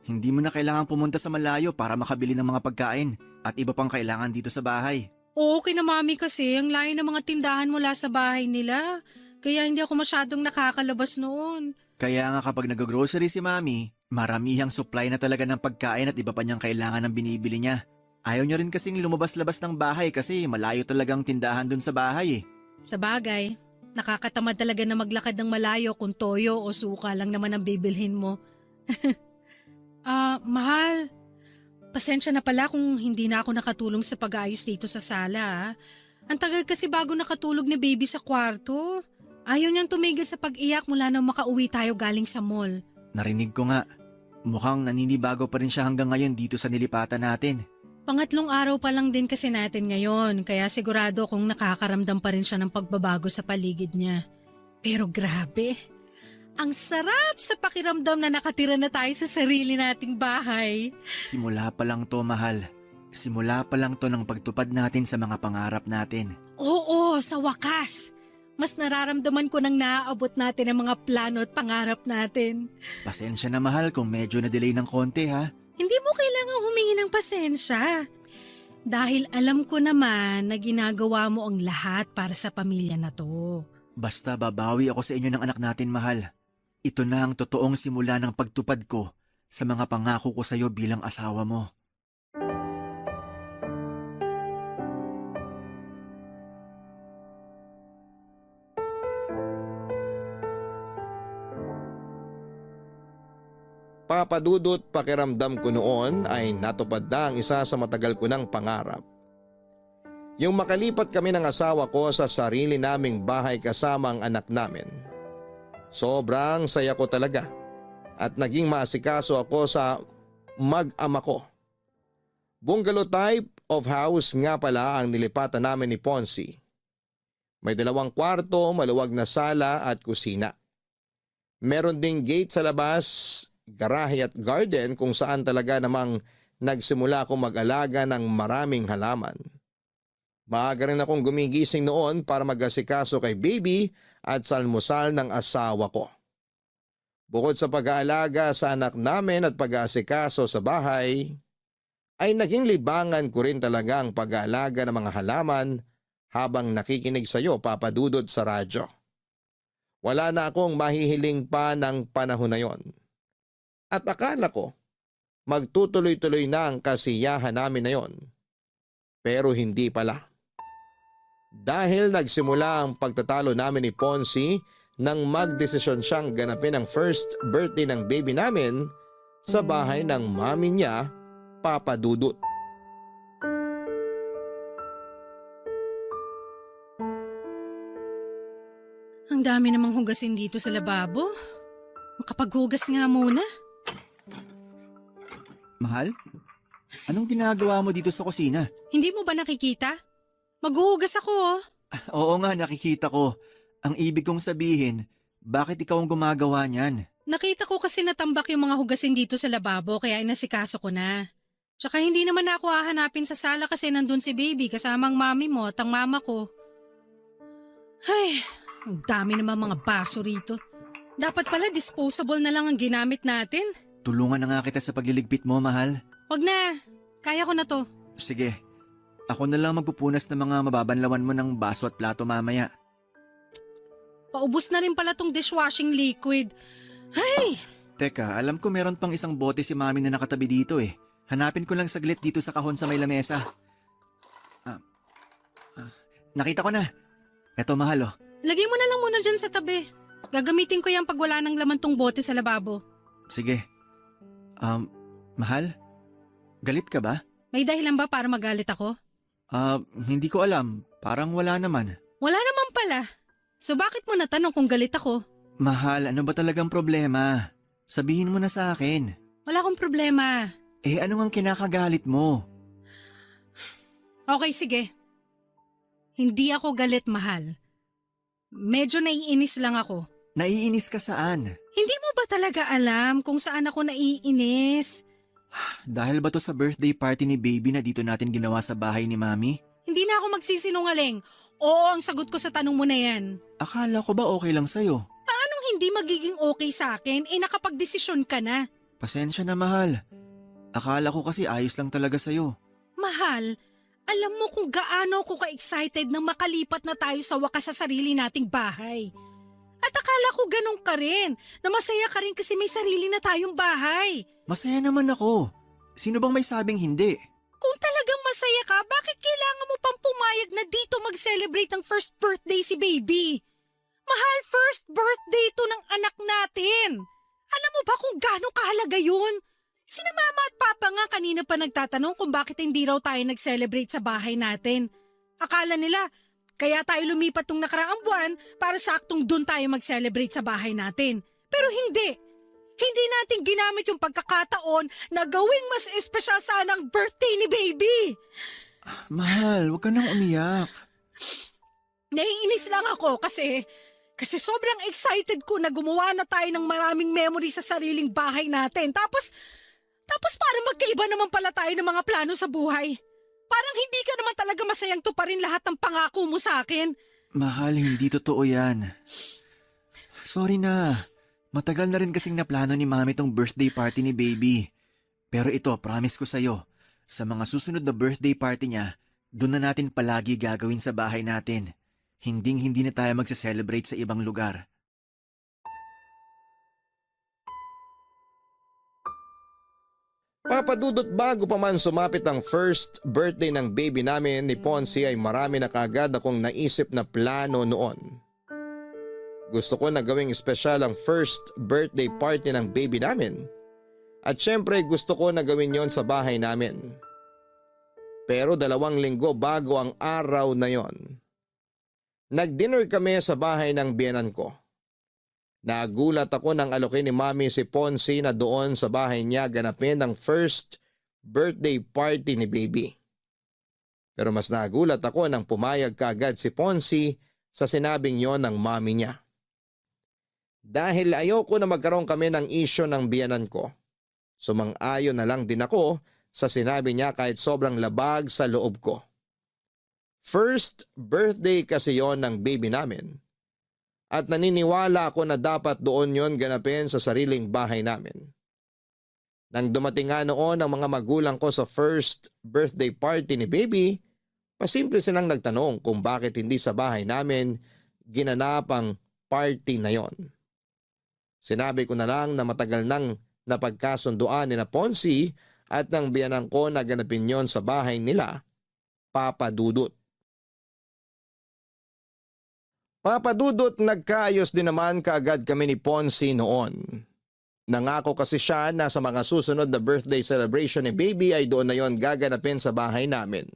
Hindi mo na kailangan pumunta sa malayo para makabili ng mga pagkain at iba pang kailangan dito sa bahay. Oo, kina mami kasi ang layo ng mga tindahan mula sa bahay nila. Kaya hindi ako masyadong nakakalabas noon. Kaya nga kapag nag-grocery si Mami, maramihang supply na talaga ng pagkain at iba pa niyang kailangan ng binibili niya. Ayaw niya rin kasing lumabas-labas ng bahay kasi malayo talagang tindahan dun sa bahay eh. Sa bagay, nakakatamad talaga na maglakad ng malayo kung toyo o suka lang naman ang bibilhin mo. Mahal. Pasensya na pala kung hindi na ako nakatulong sa pag-ayos dito sa sala. Ang tagal kasi bago nakatulog ni baby sa kwarto. Ayaw niyang tumigil sa pag-iyak mula nang makauwi tayo galing sa mall. Narinig ko nga. Mukhang naninibago pa rin siya hanggang ngayon dito sa nilipatan natin. Pangatlong araw pa lang din kasi natin ngayon, kaya sigurado kung nakakaramdam pa rin siya ng pagbabago sa paligid niya. Pero grabe, ang sarap sa pakiramdam na nakatira na tayo sa sarili nating bahay. Simula pa lang to, mahal. Simula pa lang to ng pagtupad natin sa mga pangarap natin. Oo, sa wakas. Mas nararamdaman ko nang naaabot natin ang mga plano at pangarap natin. Pasensya na, mahal, kung medyo na-delay ng konti ha. Hindi mo kailangang humingi ng pasensya. Dahil alam ko naman na ginagawa mo ang lahat para sa pamilya na to. Basta babawi ako sa inyo ng anak natin, mahal. Ito na ang totoong simula ng pagtupad ko sa mga pangako ko sa iyo bilang asawa mo. Papadudot pakiramdam ko noon ay natupad na ang isa sa matagal ko ng pangarap. Yung makalipat kami ng asawa ko sa sarili naming bahay kasama ang anak namin. Sobrang saya ko talaga at naging maasikaso ako sa mag-ama ko. Bungalow type of house nga pala ang nilipatan namin ni Ponzi. May 2 kwarto, maluwag na sala at kusina. Meron ding gate sa labas, garahe at garden kung saan talaga namang nagsimula akong mag-alaga ng maraming halaman. Maaga rin akong gumigising noon para mag-asikaso kay baby at sa almusal ng asawa ko. Bukod sa pag-aalaga sa anak namin at pag-aasikaso sa bahay, ay naging libangan ko rin talaga ang pag-aalaga ng mga halaman habang nakikinig sa iyo, Papa Dudut, sa radyo. Wala na akong mahihiling pa ng panahon na yon. At akala ko, magtutuloy-tuloy na ang kasiyahan namin na yon. Pero hindi pala. Dahil nagsimula ang pagtatalo namin ni Ponzi nang magdesisyon siyang ganapin ang first birthday ng baby namin sa bahay ng mami niya, Papa Dudut. Ang dami namang hugasin dito sa lababo. Makapaghugas nga muna. Mahal? Anong ginagawa mo dito sa kusina? Hindi mo ba nakikita? Maghuhugas ako oh. Oo nga, nakikita ko. Ang ibig kong sabihin, bakit ikaw ang gumagawa niyan? Nakita ko kasi natambak yung mga hugasin dito sa lababo kaya inasikaso ko na. Tsaka hindi naman ako hahanapin sa sala kasi nandun si baby kasama ang mami mo at ang mama ko. Ay, ang dami naman mga baso rito. Dapat pala disposable na lang ang ginamit natin. Tulungan na nga kita sa pagliligpit mo, mahal. Wag na, kaya ko na to. Sige, ako na lang magpupunas ng mga mababanlawan mo ng baso at plato mamaya. Paubos na rin pala tong dishwashing liquid. Ay! Teka, alam ko meron pang isang bote si mami na nakatabi dito eh. Hanapin ko lang saglit dito sa kahon sa may lamesa. Nakita ko na. Eto, mahal oh. Lagay mo na lang muna dyan sa tabi. Gagamitin ko yan pag wala nang laman tong bote sa lababo. Sige. Mahal? Galit ka ba? May dahilan ba para magalit ako? Hindi ko alam. Parang wala naman. Wala naman pala. So bakit mo natanong kung galit ako? Mahal, ano ba talagang problema? Sabihin mo na sa akin. Wala akong problema. Eh, ano ang kinakagalit mo? Okay, sige. Hindi ako galit, mahal. Medyo naiinis lang ako. Naiinis ka saan? Hindi mo ba talaga alam kung saan ako naiinis? Dahil ba to sa birthday party ni baby na dito natin ginawa sa bahay ni Mami? Hindi na ako magsisinungaling. Oo, ang sagot ko sa tanong mo na yan. Akala ko ba okay lang sa'yo? Anong hindi magiging okay sa akin? Nakapagdesisyon ka na. Pasensya na, mahal. Akala ko kasi ayos lang talaga sa'yo. Mahal, alam mo kung gaano ako ka-excited na makalipat na tayo sa wakas sa sarili nating bahay. At akala ko ganun ka rin, na masaya ka rin kasi may sarili na tayong bahay. Masaya naman ako. Sino bang may sabing hindi? Kung talagang masaya ka, bakit kailangan mo pang pumayag na dito mag-celebrate ang first birthday si baby? Mahal, first birthday to ng anak natin. Alam mo ba kung gaano kahalaga yun? Sina mama at papa nga kanina pa nagtatanong kung bakit hindi raw tayo nag-celebrate sa bahay natin. Akala nila, kaya tayo lumipat tong nakaraang buwan para saktong doon tayo mag-celebrate sa bahay natin. Pero hindi. Hindi natin ginamit yung pagkakataon na gawing mas espesyal sana ang birthday ni baby. Mahal, huwag ka nang umiyak. Naiinis lang ako kasi sobrang excited ko na gumawa na tayo ng maraming memory sa sariling bahay natin. Tapos para magkaiba naman pala tayo ng mga plano sa buhay. Parang hindi ka naman talaga masayang tuparin lahat ng pangako mo sa akin. Mahal, hindi totoo yan. Sorry na. Matagal na rin kasing naplano ni Mami tong birthday party ni baby. Pero ito, promise ko sa'yo, sa mga susunod na birthday party niya, doon na natin palagi gagawin sa bahay natin. Hindi na tayo magsa-celebrate sa ibang lugar. Papadudot bago pa man sumapit ang first birthday ng baby namin ni Ponzi ay marami na kaagad akong naisip na plano noon. Gusto ko na gawing espesyal ang first birthday party ng baby namin. At syempre gusto ko na gawin yon sa bahay namin. Pero 2 linggo bago ang araw na yon, nag-dinner kami sa bahay ng biyenan ko. Nagulat ako nang alokin ni Mami si Ponzi na doon sa bahay niya ganapin ang first birthday party ni baby. Pero mas nagulat ako nang pumayag kaagad si Ponzi sa sinabing yon ng mami niya. Dahil ayoko na magkaroon kami ng isyo ng biyenan ko, sumang-ayon na lang din ako sa sinabi niya kahit sobrang labag sa loob ko. First birthday kasi yon ng baby namin. At naniniwala ako na dapat doon yon ganapin sa sariling bahay namin. Nang dumating nga noon ang mga magulang ko sa first birthday party ni baby, pasimple silang nagtanong kung bakit hindi sa bahay namin ginanap ang party na yon. Sinabi ko na lang na matagal nang napagkasunduan ni na Ponzi at ng biyanan ko na ganapin yon sa bahay nila, Papa Dudut. Papadudot, nagkaayos din naman kaagad kami ni Ponzi noon. Nangako kasi siya na sa mga susunod na birthday celebration ni baby ay doon na yon gaganapin sa bahay namin.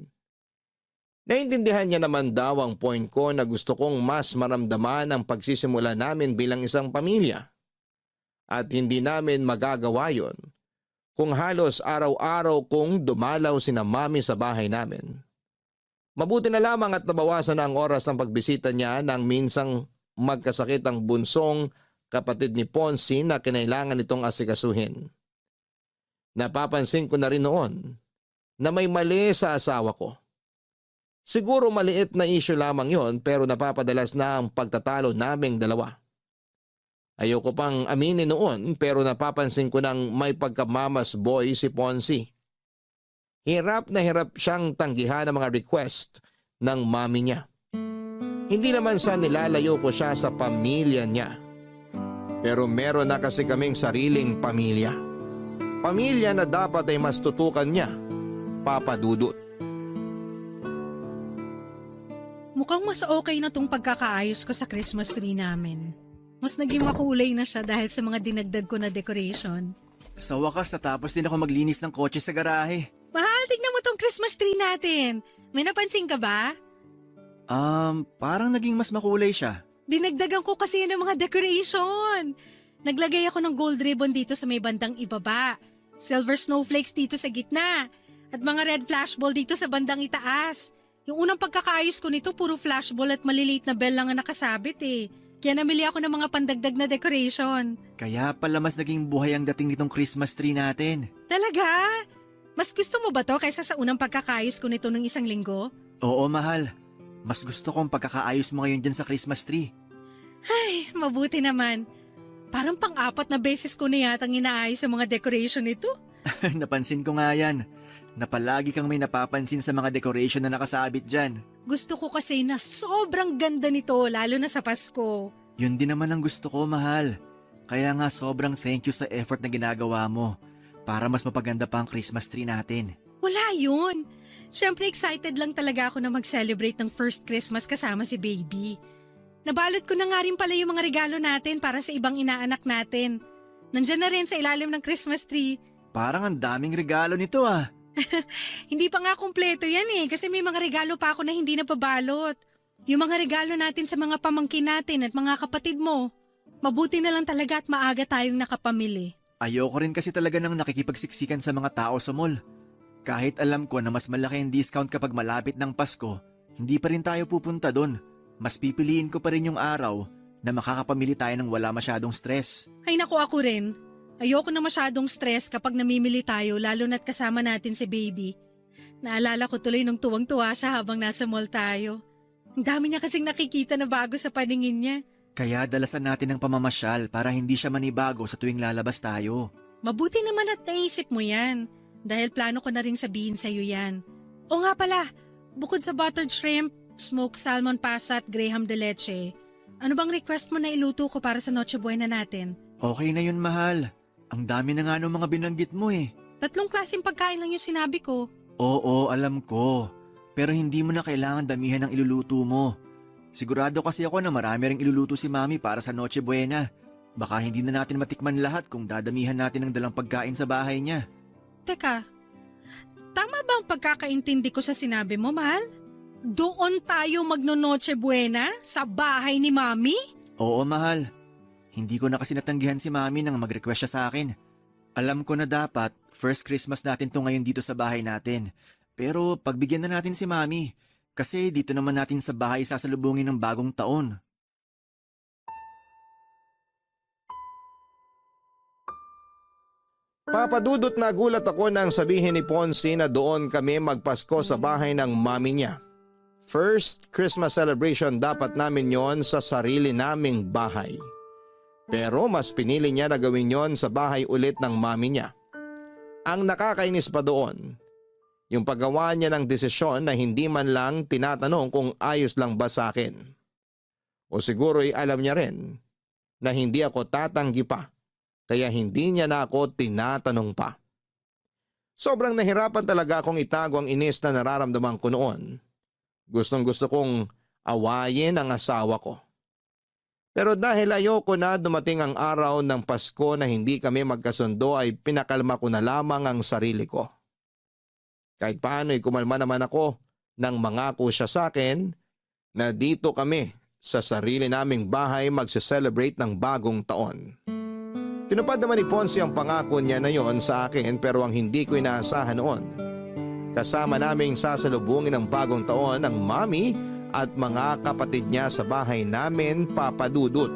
Naintindihan niya naman daw ang point ko na gusto kong mas maramdaman ang pagsisimula namin bilang isang pamilya. At hindi namin magagawa yon kung halos araw-araw kong dumalaw sina Mami sa bahay namin. Mabuti na lamang at nabawasan na ang oras ng pagbisita niya nang minsang magkasakit ang bunsong kapatid ni Ponzi na kinailangan nitong asikasuhin. Napapansin ko na rin noon na may mali sa asawa ko. Siguro maliit na issue lamang yon pero napapadalas na ang pagtatalo naming dalawa. Ayoko pang aminin noon pero napapansin ko nang may pagkamamas boy si Ponzi. Hirap na hirap siyang tanggihan ang mga request ng mami niya. Hindi naman sa nilalayo ko siya sa pamilya niya. Pero meron na kasi kaming sariling pamilya. Pamilya na dapat ay mas tutukan niya, Papa Dudut. Mukhang mas okay na tong pagkakaayos ko sa Christmas tree namin. Mas naging makulay na siya dahil sa mga dinagdag ko na decoration. Sa wakas, natapos din ako maglinis ng kotse sa garahe. Mahal, tignan mo tong Christmas tree natin. May napansin ka ba? Parang naging mas makulay siya. Dinagdagan ko kasi yan ng mga decoration. Naglagay ako ng gold ribbon dito sa may bandang ibaba, silver snowflakes dito sa gitna, at mga red flashball dito sa bandang itaas. Yung unang pagkakaayos ko nito, puro flashball at maliliit na bell lang ang nakasabit eh. Kaya namili ako ng mga pandagdag na decoration. Kaya pala mas naging buhay ang dating nitong Christmas tree natin. Talaga? Mas gusto mo ba to kaysa sa unang pagkakaayos ko nito ng isang linggo? Oo, mahal. Mas gusto kong pagkakaayos mo ngayon dyan sa Christmas tree. Ay, mabuti naman. Parang pang-apat na beses ko na yatang inaayos ang mga decoration nito. Napansin ko nga yan. Na palagi kang may napapansin sa mga decoration na nakasabit dyan. Gusto ko kasi na sobrang ganda nito lalo na sa Pasko. Yun din naman ang gusto ko, mahal. Kaya nga sobrang thank you sa effort na ginagawa mo para mas mapaganda pa ang Christmas tree natin. Wala yun. Siyempre excited lang talaga ako na mag-celebrate ng first Christmas kasama si baby. Nabalot ko na nga rin pala yung mga regalo natin para sa ibang inaanak natin. Nandyan na rin sa ilalim ng Christmas tree. Parang ang daming regalo nito ah. Hindi pa nga kumpleto yan eh kasi may mga regalo pa ako na hindi napabalot. Yung mga regalo natin sa mga pamangkin natin at mga kapatid mo. Mabuti na lang talaga at maaga tayong nakapamili. Ayoko rin kasi talaga nang nakikipagsiksikan sa mga tao sa mall. Kahit alam ko na mas malaki ang discount kapag malapit ng Pasko, hindi pa rin tayo pupunta doon. Mas pipiliin ko pa rin yung araw na makakapamili tayo ng wala masyadong stress. Ay naku, ako rin. Ayoko na masyadong stress kapag namimili tayo lalo na't kasama natin si baby. Naalala ko tuloy nung tuwang-tuwa siya habang nasa mall tayo. Ang dami niya kasing nakikita na bago sa paningin niya. Kaya dalasan natin ng pamamasyal para hindi siya manibago sa tuwing lalabas tayo. Mabuti naman at naisip mo yan. Dahil plano ko na rin sabihin sa'yo yan. O nga pala, bukod sa buttered shrimp, smoked salmon pasta at graham de leche, ano bang request mo na iluto ko para sa Noche Buena natin? Okay na yun, mahal. Ang dami na nga ng mga binanggit mo eh. 3 klaseng pagkain lang yung sinabi ko. Oo, alam ko. Pero hindi mo na kailangan damihan ng iluluto mo. Sigurado kasi ako na marami ring iluluto si Mami para sa Noche Buena. Baka hindi na natin matikman lahat kung dadamihan natin ng dalang pagkain sa bahay niya. Teka, tama ba ang pagkakaintindi ko sa sinabi mo, mahal? Doon tayo magno-Noche Buena sa bahay ni Mami? Oo, mahal. Hindi ko na kasi natanggihan si Mami nang mag-request siya sa akin. Alam ko na dapat first Christmas natin to ngayon dito sa bahay natin. Pero pagbigyan na natin si Mami kasi dito naman natin sa bahay sasalubungin ng bagong taon. Papadudot na gulat ako nang sabihin ni Ponce na doon kami magpasko sa bahay ng mami niya. First Christmas celebration dapat namin yon sa sarili naming bahay. Pero mas pinili niya na gawin yon sa bahay ulit ng mami niya. Ang nakakainis pa doon, yung paggawa niya ng desisyon na hindi man lang tinatanong kung ayos lang ba sa akin. O siguro'y alam niya rin na hindi ako tatanggi pa, kaya hindi niya na ako tinatanong pa. Sobrang nahirapan talaga akong itago ang inis na nararamdaman ko noon. Gustong gusto kong awayin ang asawa ko. Pero dahil ayoko na dumating ang araw ng Pasko na hindi kami magkasundo ay pinakalma ko na lamang ang sarili ko. Kahit paano ay kumalma naman ako nang mangako siya sa akin na dito kami sa sarili naming bahay magse-celebrate ng bagong taon. Tinupad naman ni Ponce ang pangako niya na yon sa akin pero ang hindi ko inaasahan noon. Kasama naming sasalubungin ng bagong taon ang mami at mga kapatid niya sa bahay namin, Papa Dudut.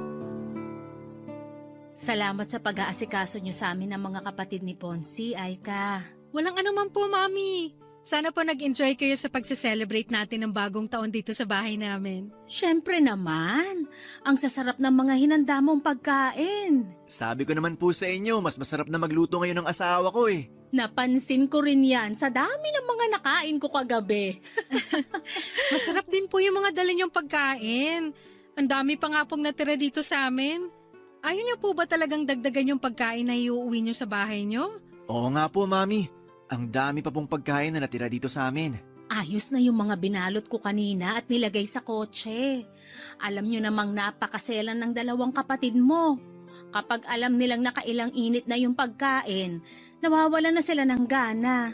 Salamat sa pag-aasikaso niyo sa amin ng mga kapatid ni Ponce, Aika. Walang anuman po, Mami. Sana po nag-enjoy kayo sa pagse-celebrate natin ng bagong taon dito sa bahay namin. Siyempre naman, ang sasarap ng mga hinanda mong pagkain. Sabi ko naman po sa inyo, mas masarap na magluto ngayon ng asawa ko eh. Napansin ko rin yan sa dami ng mga nakain ko kagabi. Masarap din po yung mga dala niyong pagkain. Ang dami pa nga pong natira dito sa amin. Ayaw niyo po ba talagang dagdagan yung pagkain na iuuwi niyo sa bahay niyo? Oo nga po, Mami. Ang dami pa pong pagkain na natira dito sa amin. Ayos na yung mga binalot ko kanina at nilagay sa kotse. Alam nyo namang napakaselan ng dalawang kapatid mo. Kapag alam nilang nakailang init na yung pagkain, nawawala na sila ng gana.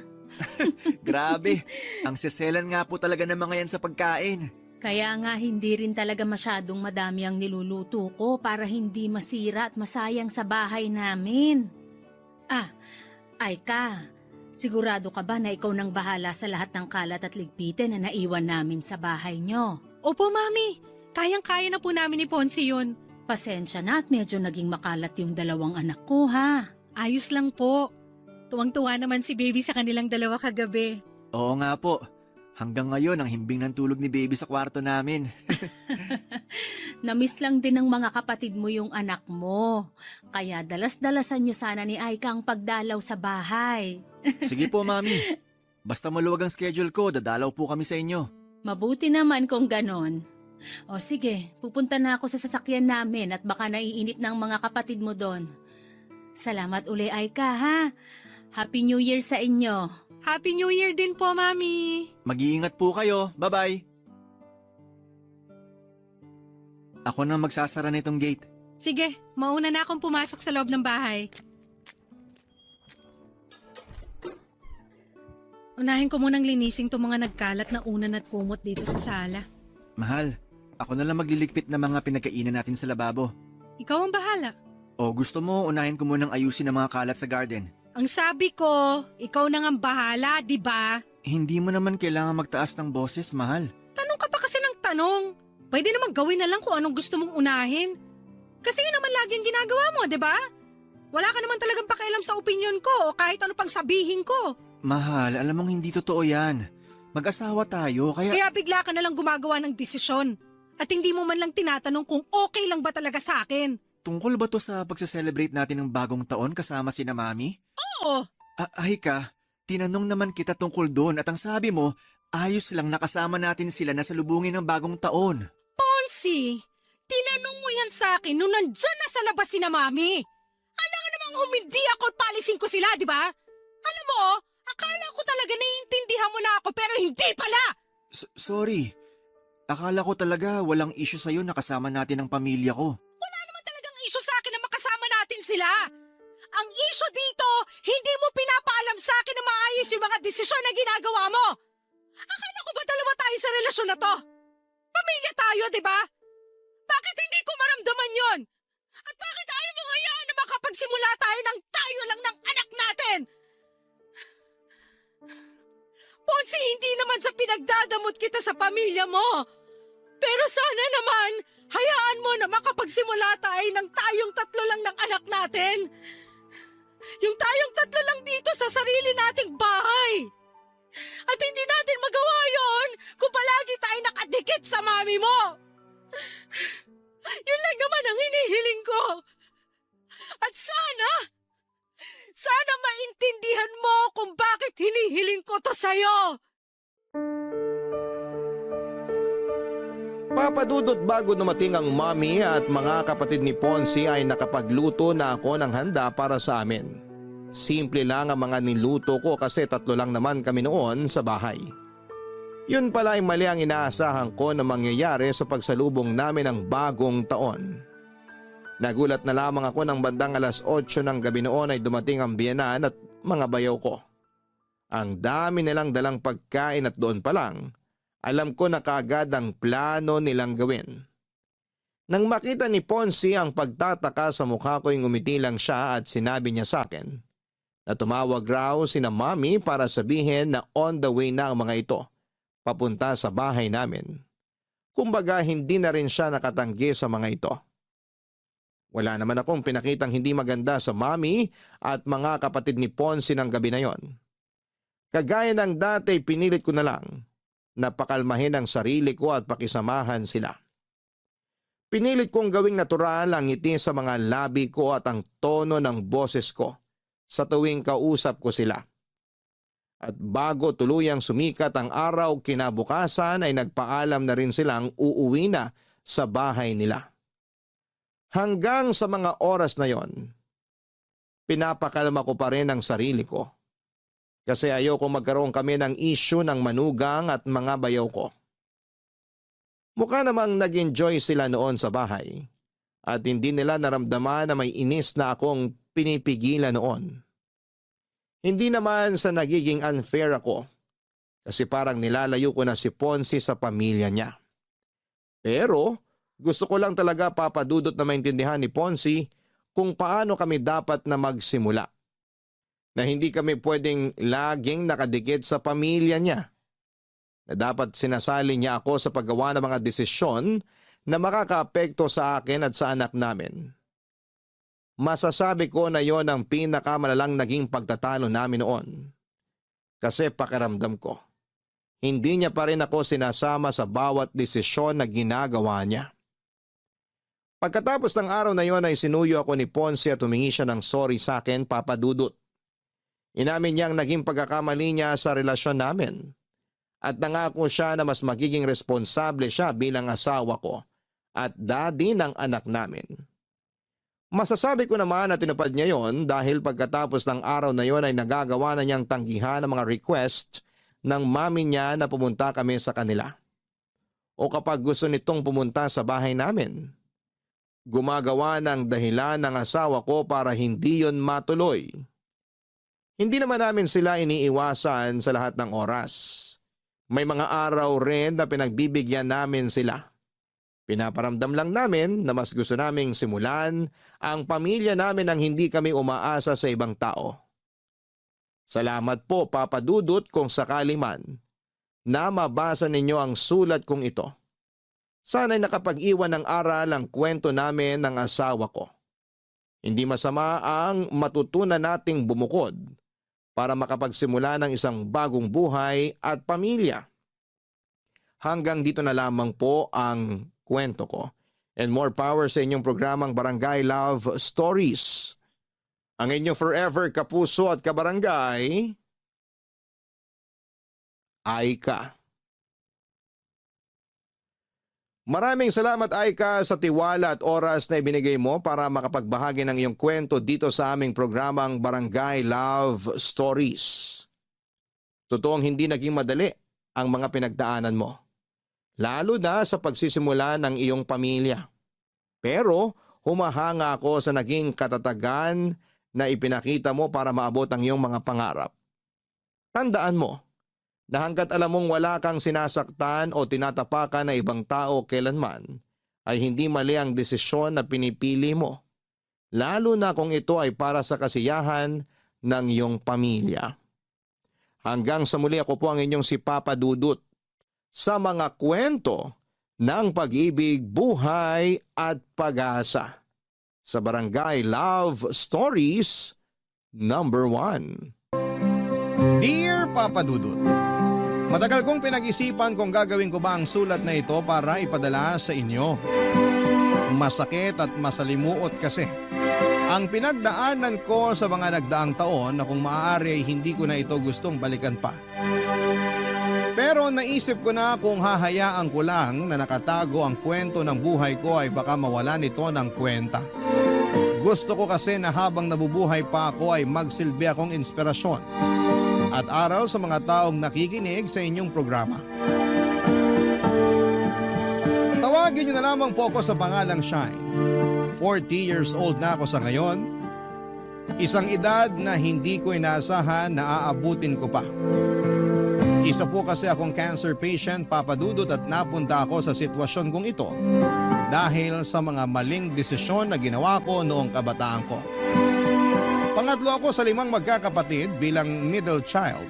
Grabe, ang seselan nga po talaga ng mga yan sa pagkain. Kaya nga hindi rin talaga masyadong madami ang niluluto ko para hindi masira at masayang sa bahay namin. Ah, Aika, Sigurado ka ba na ikaw nang bahala sa lahat ng kalat at ligpitin na naiwan namin sa bahay nyo? Opo, Mami. Kayang-kaya na po namin ni Ponce yun. Pasensya na at medyo naging makalat yung dalawang anak ko ha. Ayos lang po. Tuwang-tuwa naman si Baby sa kanilang dalawa kagabi. Oo nga po. Hanggang ngayon ang himbing ng tulog ni baby sa kwarto namin. Namiss lang din ng mga kapatid mo yung anak mo. Kaya dalas-dalasan nyo sana ni Aika ang pagdalaw sa bahay. Sige po, Mami. Basta maluwag ang schedule ko, dadalaw po kami sa inyo. Mabuti naman kung ganon. O sige, pupunta na ako sa sasakyan namin at baka naiinip ng mga kapatid mo doon. Salamat uli Aika ha. Happy New Year sa inyo. Happy New Year din po, Mami. Mag-iingat po kayo. Bye-bye. Ako na magsasara nitong gate. Sige, mauna na akong pumasok sa loob ng bahay. Unahin ko munang linisin itong mga nagkalat na unan at kumot dito sa sala. Mahal, ako na lang magliligpit ng mga pinagkainan natin sa lababo. Ikaw ang bahala. O gusto mo, unahin ko munang ayusin ang mga kalat sa garden. Ang sabi ko, ikaw na ang bahala, di ba? Hindi mo naman kailangan magtaas ng boses, mahal. Tanong ka pa kasi ng tanong. Pwede naman gawin na lang kung anong gusto mong unahin. Kasi yun naman lagi ang ginagawa mo, di ba? Wala ka naman talagang pakialam sa opinion ko o kahit ano pang sabihin ko. Mahal, alam mong hindi totoo yan. Mag-asawa tayo, kaya... Kaya bigla ka na lang gumagawa ng desisyon. At hindi mo man lang tinatanong kung okay lang ba talaga sa akin. Tungkol ba to sa pagse-celebrate natin ng bagong taon kasama sina Mami? Oo. Ay ka, tinanong naman kita tungkol doon at ang sabi mo, ayos lang nakasama natin sila na salubungin ng bagong taon. Ponce, tinanong mo yan sa akin nung nandyan na sa labas si na Mami. Alam nga namang humindi ako at palisin ko sila, di ba? Alam mo, akala ko talaga naiintindihan mo na ako pero hindi pala. Sorry. Akala ko talaga walang issue sa'yo na kasama natin ang pamilya ko. Wala naman talagang issue sa akin na makasama natin sila. Ang issue dito, hindi mo pinapaalam sa akin na maayos yung mga desisyon na ginagawa mo. Akala ko ba dalawa tayo sa relasyon na to? Pamilya tayo, di ba? Bakit hindi ko maramdaman yon? At bakit ayaw mo hayaan na makapagsimula tayo ng tayo lang ng anak natin? Ponce, hindi naman sa pinagdadamot kita sa pamilya mo. Pero sana naman, hayaan mo na makapagsimula tayo ng tayong tatlo lang ng anak natin. Yung tayong tatlo lang dito sa sarili nating bahay. At hindi natin magawa yon kung palagi tayo nakadikit sa mami mo. Yun lang naman ang hinihiling ko. At sana maintindihan mo kung bakit hinihiling ko to sa'yo. Papadudot bago dumating ang mami at mga kapatid ni Ponce ay nakapagluto na ako ng handa para sa amin. Simple lang ang mga niluto ko kasi tatlo lang naman kami noon sa bahay. Yun pala ay mali ang inaasahan ko na mangyayari sa pagsalubong namin ng bagong taon. Nagulat na lamang ako ng bandang 8:00 ng gabi noon ay dumating ang biyenan at mga bayaw ko. Ang dami nilang dalang pagkain at doon pa lang, alam ko na kaagad ang plano nilang gawin. Nang makita ni Ponce ang pagtataka sa mukha ko, ngumiti lang siya at sinabi niya sa akin na tumawag raw sina Mami para sabihin na on the way na ang mga ito papunta sa bahay namin. Kumbaga hindi na rin siya nakatanggi sa mga ito. Wala naman akong pinakitang hindi maganda sa Mami at mga kapatid ni Ponce ng gabi na yon. Kagaya ng dati, pinilit ko na lang napakalmahin ang sarili ko at pakisamahan sila. Pinilit kong gawing natural ang ngiti sa mga labi ko at ang tono ng boses ko sa tuwing kausap ko sila. At bago tuluyang sumikat ang araw kinabukasan ay nagpaalam na rin silang uuwi na sa bahay nila. Hanggang sa mga oras na yon, pinapakalma ko pa rin ang sarili ko. Kasi ayoko magkaroon kami ng issue ng manugang at mga bayaw ko. Mukha namang nag-enjoy sila noon sa bahay at hindi nila naramdaman na may inis na akong pinipigilan noon. Hindi naman sa nagiging unfair ako kasi parang nilalayo ko na si Ponce sa pamilya niya. Pero gusto ko lang talaga papadudot na maintindihan ni Ponce kung paano kami dapat na magsimula. na hindi kami pwedeng laging nakadikit sa pamilya niya, na dapat sinasali niya ako sa paggawa ng mga desisyon na makakaapekto sa akin at sa anak namin. Masasabi ko na yon ang pinakamalalang naging pagtatalo namin noon. Kasi pakiramdam ko, hindi niya pa rin ako sinasama sa bawat desisyon na ginagawa niya. Pagkatapos ng araw na yon ay sinuyo ako ni Ponce at humingi siya ng sorry sa akin, Papa Dudut. Inamin niyang naging pagkakamali niya sa relasyon namin. At nangako siya na mas magiging responsable siya bilang asawa ko at daddy ng anak namin. Masasabi ko naman na tinupad niya yon dahil pagkatapos ng araw na yon ay nagagawa na niyang tanggihan ang mga request ng mami niya na pumunta kami sa kanila. O kapag gusto nitong pumunta sa bahay namin, gumagawa ng dahilan ng asawa ko para hindi yon matuloy. Hindi naman namin sila iniiwasan sa lahat ng oras. May mga araw rin na pinagbibigyan namin sila. Pinaparamdam lang namin na mas gusto naming simulan ang pamilya namin nang hindi kami umaasa sa ibang tao. Salamat po, Papa Dudut, kung sakali man na mabasa ninyo ang sulat kong ito. Sana'y nakapag-iwan ng aral ang kwento namin ng asawa ko. Hindi masama ang matutunan nating bumukod para makapagsimula ng isang bagong buhay at pamilya. Hanggang dito na lamang po ang kwento ko. And more power sa inyong programang Barangay Love Stories. Ang inyong forever kapuso at kabarangay, Aika. Maraming salamat, Aika, sa tiwala at oras na ibinigay mo para makapagbahagi ng iyong kwento dito sa aming programang Barangay Love Stories. Totoong hindi naging madali ang mga pinagdaanan mo, lalo na sa pagsisimula ng iyong pamilya. Pero humahanga ako sa naging katatagan na ipinakita mo para maabot ang iyong mga pangarap. Tandaan mo na hanggat alam mong wala kang sinasaktan o tinatapakan na ibang tao kailanman, ay hindi mali ang desisyon na pinipili mo, lalo na kung ito ay para sa kasiyahan ng iyong pamilya. Hanggang sa muli, ako po ang inyong si Papa Dudut sa mga kwento ng pag-ibig, buhay at pag-asa sa Barangay Love Stories number 1. Dear Papa Dudut, matagal kong pinag-isipan kung gagawin ko ba ang sulat na ito para ipadala sa inyo. Masakit at masalimuot kasi ang pinagdaanan ko sa mga nagdaang taon na kung maaari ay hindi ko na ito gustong balikan pa. Pero naisip ko na kung hahayaan ko lang na nakatago ang kwento ng buhay ko ay baka mawalan ito ng kwenta. Gusto ko kasi na habang nabubuhay pa ako ay magsilbi akong inspirasyon at aral sa mga taong nakikinig sa inyong programa. Tawagin niyo na lamang po ako sa pangalang Shine. 40 years old na ako sa ngayon. Isang edad na hindi ko inaasahan na aabutin ko pa. Isa po kasi akong cancer patient, Papa Dudut, at napunta ako sa sitwasyon kong ito dahil sa mga maling desisyon na ginawa ko noong kabataan ko. Pangatlo ako sa 5 magkakapatid bilang middle child.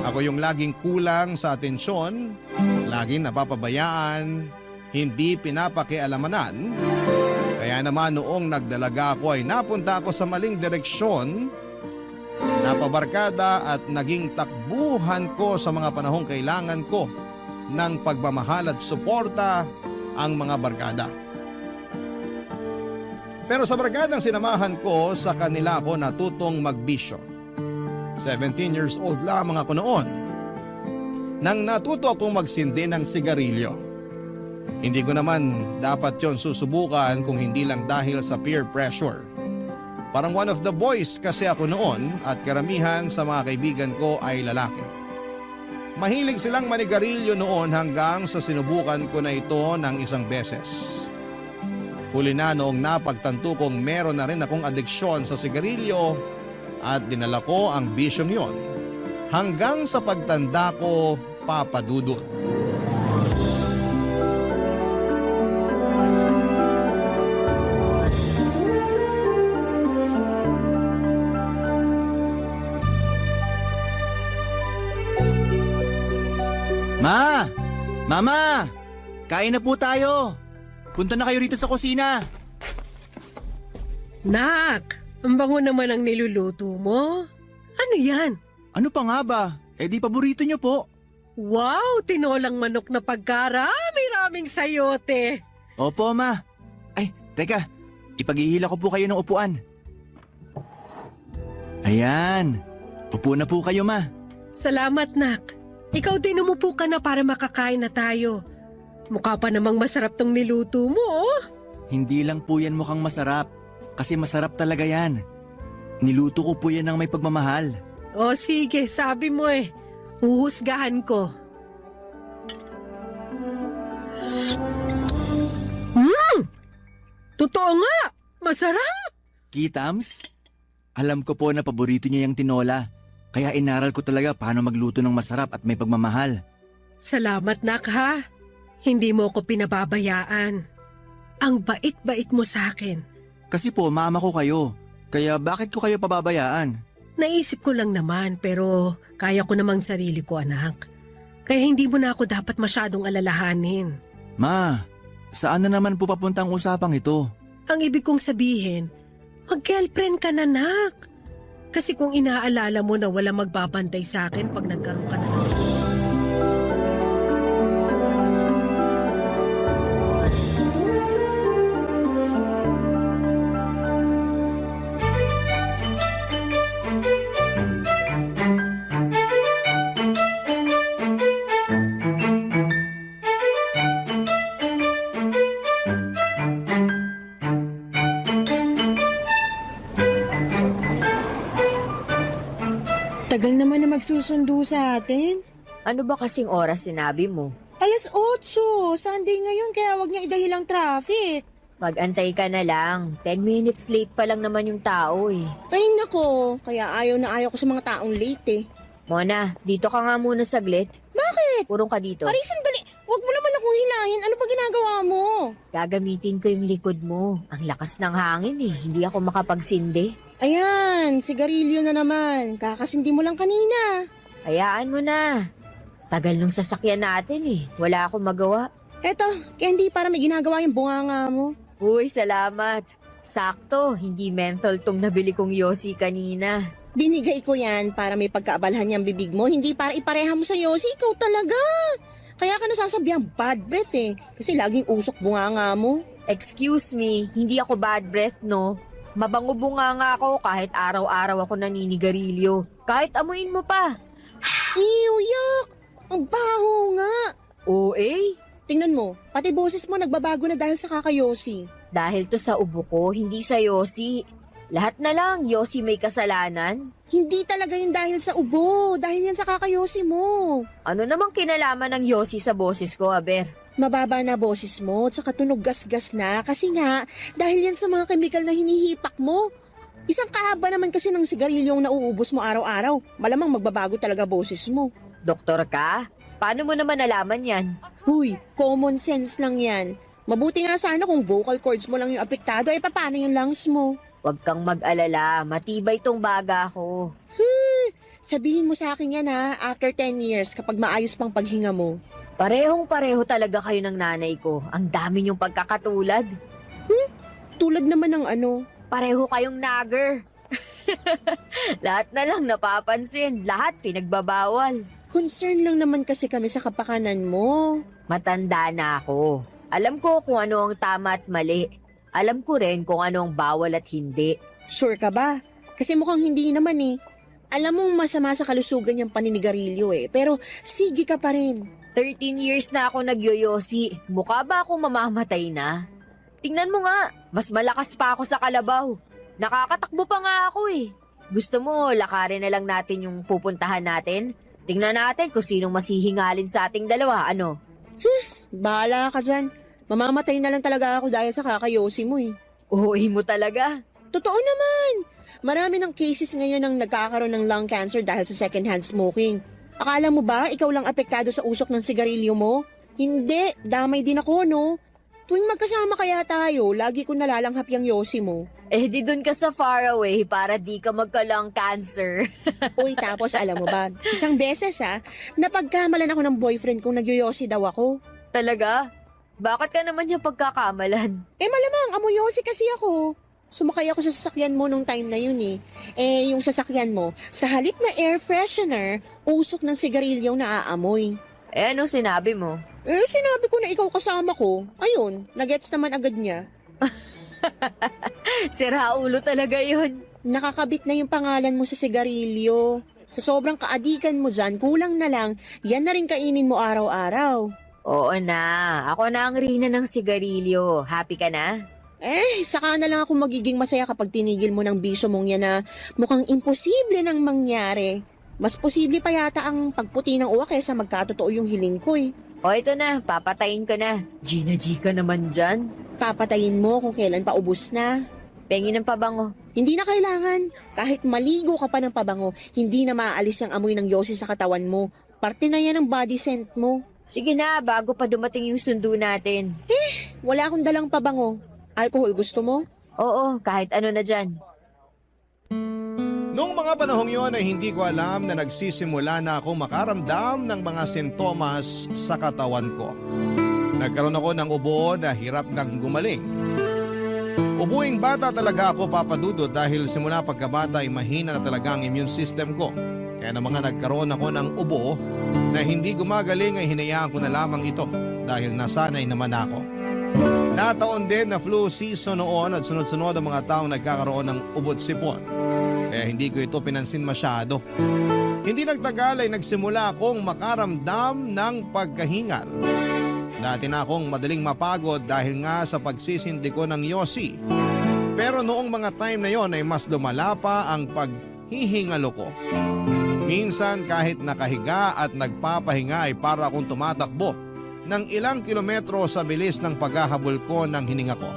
Ako yung laging kulang sa atensyon, laging napapabayaan, hindi pinapakialamanan. Kaya naman noong nagdalaga ako ay napunta ako sa maling direksyon, napabarkada at naging takbuhan ko sa mga panahong kailangan ko ng pagmamahal at suporta ang mga barkada. Pero sa barkadang sinamahan ko, sa kanila ako natutong magbisyo. 17 years old lamang ako noon nang natuto akong magsindi ng sigarilyo. Hindi ko naman dapat yon susubukan kung hindi lang dahil sa peer pressure. Parang one of the boys kasi ako noon at karamihan sa mga kaibigan ko ay lalaki. Mahilig silang manigarilyo noon hanggang sa sinubukan ko na ito ng isang beses. Huli na noong napagtanto kong meron na rin akong adeksyon sa sigarilyo at dinala ko ang bisyong yon hanggang sa pagtanda ko, Papa Dudut. Ma! Mama! Kain na po tayo! Punta na kayo rito sa kusina! Nak, ang bango naman ang niluluto mo. Ano yan? Ano pa nga ba? Eh di paborito niyo po. Wow, tinolang manok na pagkarami-raming sayote. Opo, ma. Ay, teka. Ipaghihila ko po kayo ng upuan. Ayan. Upo na po kayo, ma. Salamat, Nak. Ikaw din umupo ka na para makakain na tayo. Mukha pa namang masarap tong niluto mo, oh. Hindi lang po yan mukhang masarap. Kasi masarap talaga yan. Niluto ko po yan ng may pagmamahal. O sige, sabi mo eh. Huhusgahan ko. Totoo nga! Masarap! Kitams? Alam ko po na paborito niya yung tinola. Kaya inaral ko talaga paano magluto ng masarap at may pagmamahal. Salamat, Nak, ha? Hindi mo ko pinababayaan. Ang bait-bait mo sa akin. Kasi po mama ko kayo. Kaya bakit ko kayo pababayaan? Naisip ko lang naman pero kaya ko namang sarili ko, anak. Kaya hindi mo na ako dapat masyadong alalahanin. Ma, saan na naman po papuntang usapang ito? Ang ibig kong sabihin, mag-girlfriend ka na, Nak. Kasi kung inaalala mo na wala magbabantay sa akin pag nagkaroon ka na ng Tagal naman na magsusundo sa atin. Ano ba kasing oras sinabi mo? 8:00, Sunday ngayon kaya wag niya idahilang traffic. Mag-antay ka na lang. 10 minutes late pa lang naman yung tao eh. Ay nako, kaya ayaw na ayaw ko sa mga taong late eh. Mona, dito ka nga muna saglit. Bakit? Purong ka dito. Aray, sandali. Wag mo naman akong hilahin. Ano pa ginagawa mo? Gagamitin ko yung likod mo. Ang lakas ng hangin eh. Hindi ako makapagsindi. Ayan, sigarilyo na naman. Kakasindi mo lang kanina. Hayaan mo na. Tagal nung sasakyan natin eh. Wala akong magawa. Eto, Candy, para may ginagawa yung bunganga mo. Uy, salamat. Sakto, hindi menthol tong nabili kong Yossi kanina. Binigay ko yan para may pagkaabalahan yung bibig mo, hindi para ipareha mo sa Yossi. Ikaw talaga. Kaya ka nasasabihan bad breath eh. Kasi laging usok bunganga mo. Excuse me, hindi ako bad breath no. Mabango bunga nga ako kahit araw-araw ako naninigarilyo. Kahit amuin mo pa. Ew, yuck! Ang baho nga! Oo eh. Tingnan mo, pati boses mo nagbabago na dahil sa kakayosi. Dahil to sa ubo ko, hindi sa Yossi. Lahat na lang, Yossi may kasalanan. Hindi talaga yun dahil sa ubo, dahil yan sa kakayosi mo. Ano namang kinalaman ng Yossi sa boses ko, Aber? Mababa na boses mo, tsaka tunog gas-gas na kasi nga, dahil yan sa mga kemikal na hinihipak mo. Isang kahaba naman kasi ng sigarilyo yung nauubos mo araw-araw. Malamang magbabago talaga boses mo. Doktor ka? Paano mo naman nalaman yan? Huy, common sense lang yan. Mabuti nga sana kung vocal cords mo lang yung apektado, eh paano yung lungs mo? Huwag kang mag-alala, matibay tong baga ko. Sabihin mo sa akin yan ha, after 10 years kapag maayos pang paghinga mo. Parehong-pareho talaga kayo ng nanay ko. Ang dami niyong pagkakatulad. Tulad naman ng ano. Pareho kayong nagger. Lahat na lang napapansin. Lahat pinagbabawal. Concern lang naman kasi kami sa kapakanan mo. Matanda na ako. Alam ko kung ano ang tama at mali. Alam ko rin kung ano ang bawal at hindi. Sure ka ba? Kasi mukhang hindi naman eh. Alam mong masama sa kalusugan yung paninigarilyo eh. Pero sige ka pa rin. 13 years na ako nagyoyosi. Mukha ba akong mamamatay na? Tingnan mo nga, mas malakas pa ako sa kalabaw. Nakakatakbo pa nga ako eh. Gusto mo, lakarin na lang natin yung pupuntahan natin? Tingnan natin kung sinong masihingalin sa ating dalawa, ano? Bahala ka dyan. Mamamatay na lang talaga ako dahil sa kakayosi mo eh. Uy mo talaga. Totoo naman. Marami ng cases ngayon ang nagkakaroon ng lung cancer dahil sa secondhand smoking. Akala mo ba ikaw lang apektado sa usok ng sigarilyo mo? Hindi, damay din ako no. Tuwing magkasama kaya tayo, lagi ko nalalanghap yung yosi mo. Eh di dun ka sa faraway para di ka magka-lung cancer. Uy, tapos alam mo ba, isang beses napagkamalan ako ng boyfriend kong nagyoyosi daw ako. Talaga? Bakit ka naman yung pagkakamalan? Malamang, amoyosi kasi ako. Sumakay ako sa sasakyan mo nung time na yun eh. Yung sasakyan mo, sa halip na air freshener, usok ng sigarilyo na aamoy. Anong sinabi mo? Sinabi ko na ikaw kasama ko. Ayun, nagets naman agad niya. Sira ulo talaga yun. Nakakabit na yung pangalan mo sa sigarilyo. Sa sobrang kaadikan mo dyan, kulang na lang, yan na rin kainin mo araw-araw. Oo na, ako na ang rina ng sigarilyo. Happy ka na? Saka na lang ako magiging masaya kapag tinigil mo ng bisyo mong yan na mukhang imposible nang mangyari. Mas posible pa yata ang pagputi ng uwa kaysa magkatotoo yung hiling ko eh. O ito na, papatayin ko na. Gina G ka naman dyan. Papatayin mo kung kailan pa ubus na. Pengi ng pabango. Hindi na kailangan. Kahit maligo ka pa ng pabango, hindi na maaalis ang amoy ng yosi sa katawan mo. Parte na yan ng body scent mo. Sige na, bago pa dumating yung sundo natin. Wala akong dalang pabango. Alcohol gusto mo? Oo, kahit ano na dyan. Noong mga panahong yon ay hindi ko alam na nagsisimula na akong makaramdam ng mga sintomas sa katawan ko. Nagkaroon ako ng ubo na hirap nang gumaling. Ubuing bata talaga ako, Papa Dudut, dahil simula pagkabata ay mahina na talaga ang immune system ko. Kaya na mga nagkaroon ako ng ubo na hindi gumagaling ay hinayaan ko na lamang ito dahil nasanay naman ako. Nataon din na flu season noon at sunod-sunod ang mga taong nagkakaroon ng ubot sipon. Kaya hindi ko ito pinansin masyado. Hindi nagtagal ay nagsimula akong makaramdam ng pagkahingal. Dati na akong madaling mapagod dahil nga sa pagsisindi ko ng yosi. Pero noong mga time na yon ay mas lumala pa ang paghihingalo ko. Minsan kahit nakahiga at nagpapahinga ay para akong tumatakbo ng ilang kilometro sa bilis ng paghahabol ko ng hininga ko.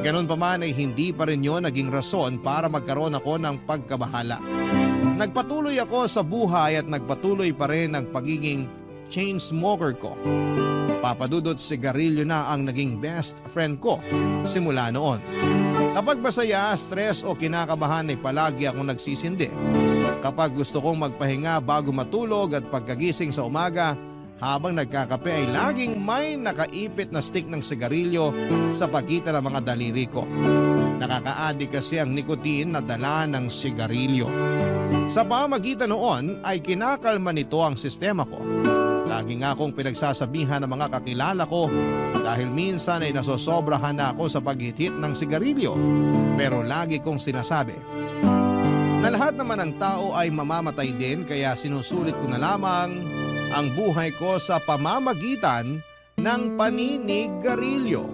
Ganon pa man ay hindi pa rin yun naging rason para magkaroon ako ng pagkabahala. Nagpatuloy ako sa buhay at nagpatuloy pa rin ang pagiging chain smoker ko. Papadudot, sigarilyo na ang naging best friend ko simula noon. Kapag masaya, stress o kinakabahan ay palagi akong nagsisindi. Kapag gusto kong magpahinga bago matulog at pagkagising sa umaga, habang nagkakape ay laging may nakaipit na stick ng sigarilyo sa pagitan ng mga daliri ko. Nakaka-addict kasi ang nicotine na dala ng sigarilyo. Sa pamagitan noon ay kinakalma nito ang sistema ko. Lagi nga akong pinagsasabihan ng mga kakilala ko dahil minsan ay nasosobrahan na ako sa paghithit ng sigarilyo. Pero lagi kong sinasabi na lahat naman ng tao ay mamamatay din, kaya sinusulit ko na lamang ang buhay ko sa pamamagitan ng paninigarilyo.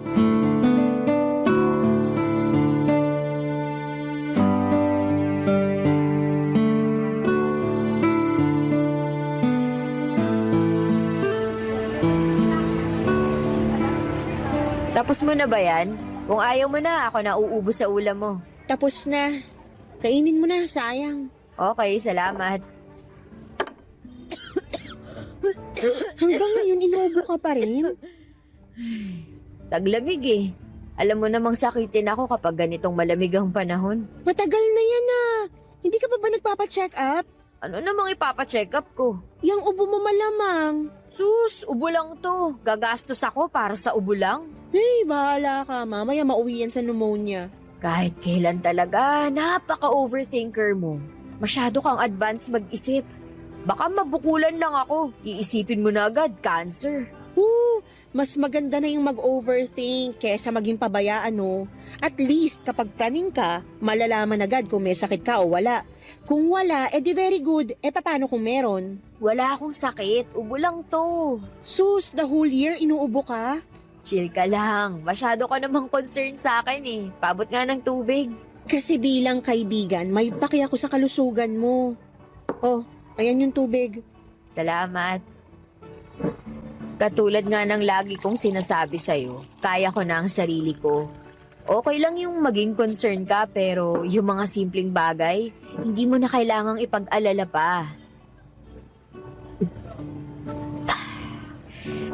Tapos mo na ba yan? Kung ayaw mo na, ako na uubos sa ulam mo. Tapos na. Kainin mo na, sayang. Okay, salamat. Hanggang ngayon, inuubo ka pa rin? Taglamig eh. Alam mo namang sakitin ako kapag ganitong malamig ang panahon. Matagal na yan Hindi ka pa ba nagpapacheck up? Ano namang ipapacheck up ko? Yang ubo mo malamang. Sus, ubo lang to. Gagastos ako para sa ubo lang. Bahala ka. Mamaya mauwi yan sa pneumonia. Kahit kailan talaga, napaka-overthinker mo. Masyado kang advance mag-isip. Baka mabukulan lang ako. Iisipin mo na agad, cancer. Mas maganda na yung mag-overthink kesa maging pabayaan, no? At least kapag praning ka, malalaman agad kung may sakit ka o wala. Kung wala, di very good. Paano kung meron? Wala akong sakit, ubo lang to. Sus, the whole year inuubo ka? Chill ka lang. Masyado ka namang concerned sa akin eh. Pabot nga ng tubig. Kasi bilang kaibigan, may paki ako sa kalusugan mo. Oh, ayan yung tubig. Salamat. Katulad nga ng lagi kong sinasabi sa'yo, kaya ko na ang sarili ko. Okay lang yung maging concern ka, pero yung mga simpleng bagay, hindi mo na kailangang ipag-alala pa.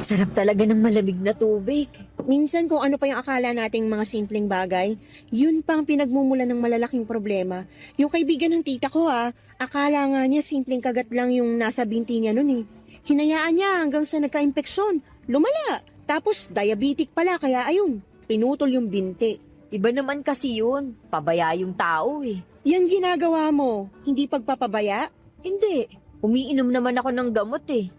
Sarap talaga ng malamig na tubig. Minsan kung ano pa yung akala nating mga simpleng bagay, yun pang pinagmumulan ng malalaking problema. Yung kaibigan ng tita ko akala nga niya simpleng kagat lang yung nasa binti niya nun eh. Hinayaan niya hanggang sa nagka-impeksyon, lumala. Tapos diabetic pala kaya ayun, pinutol yung binti. Iba naman kasi yun. Pabaya yung tao eh. Yan ginagawa mo, hindi pagpapabaya? Hindi. Umiinom naman ako ng gamot eh.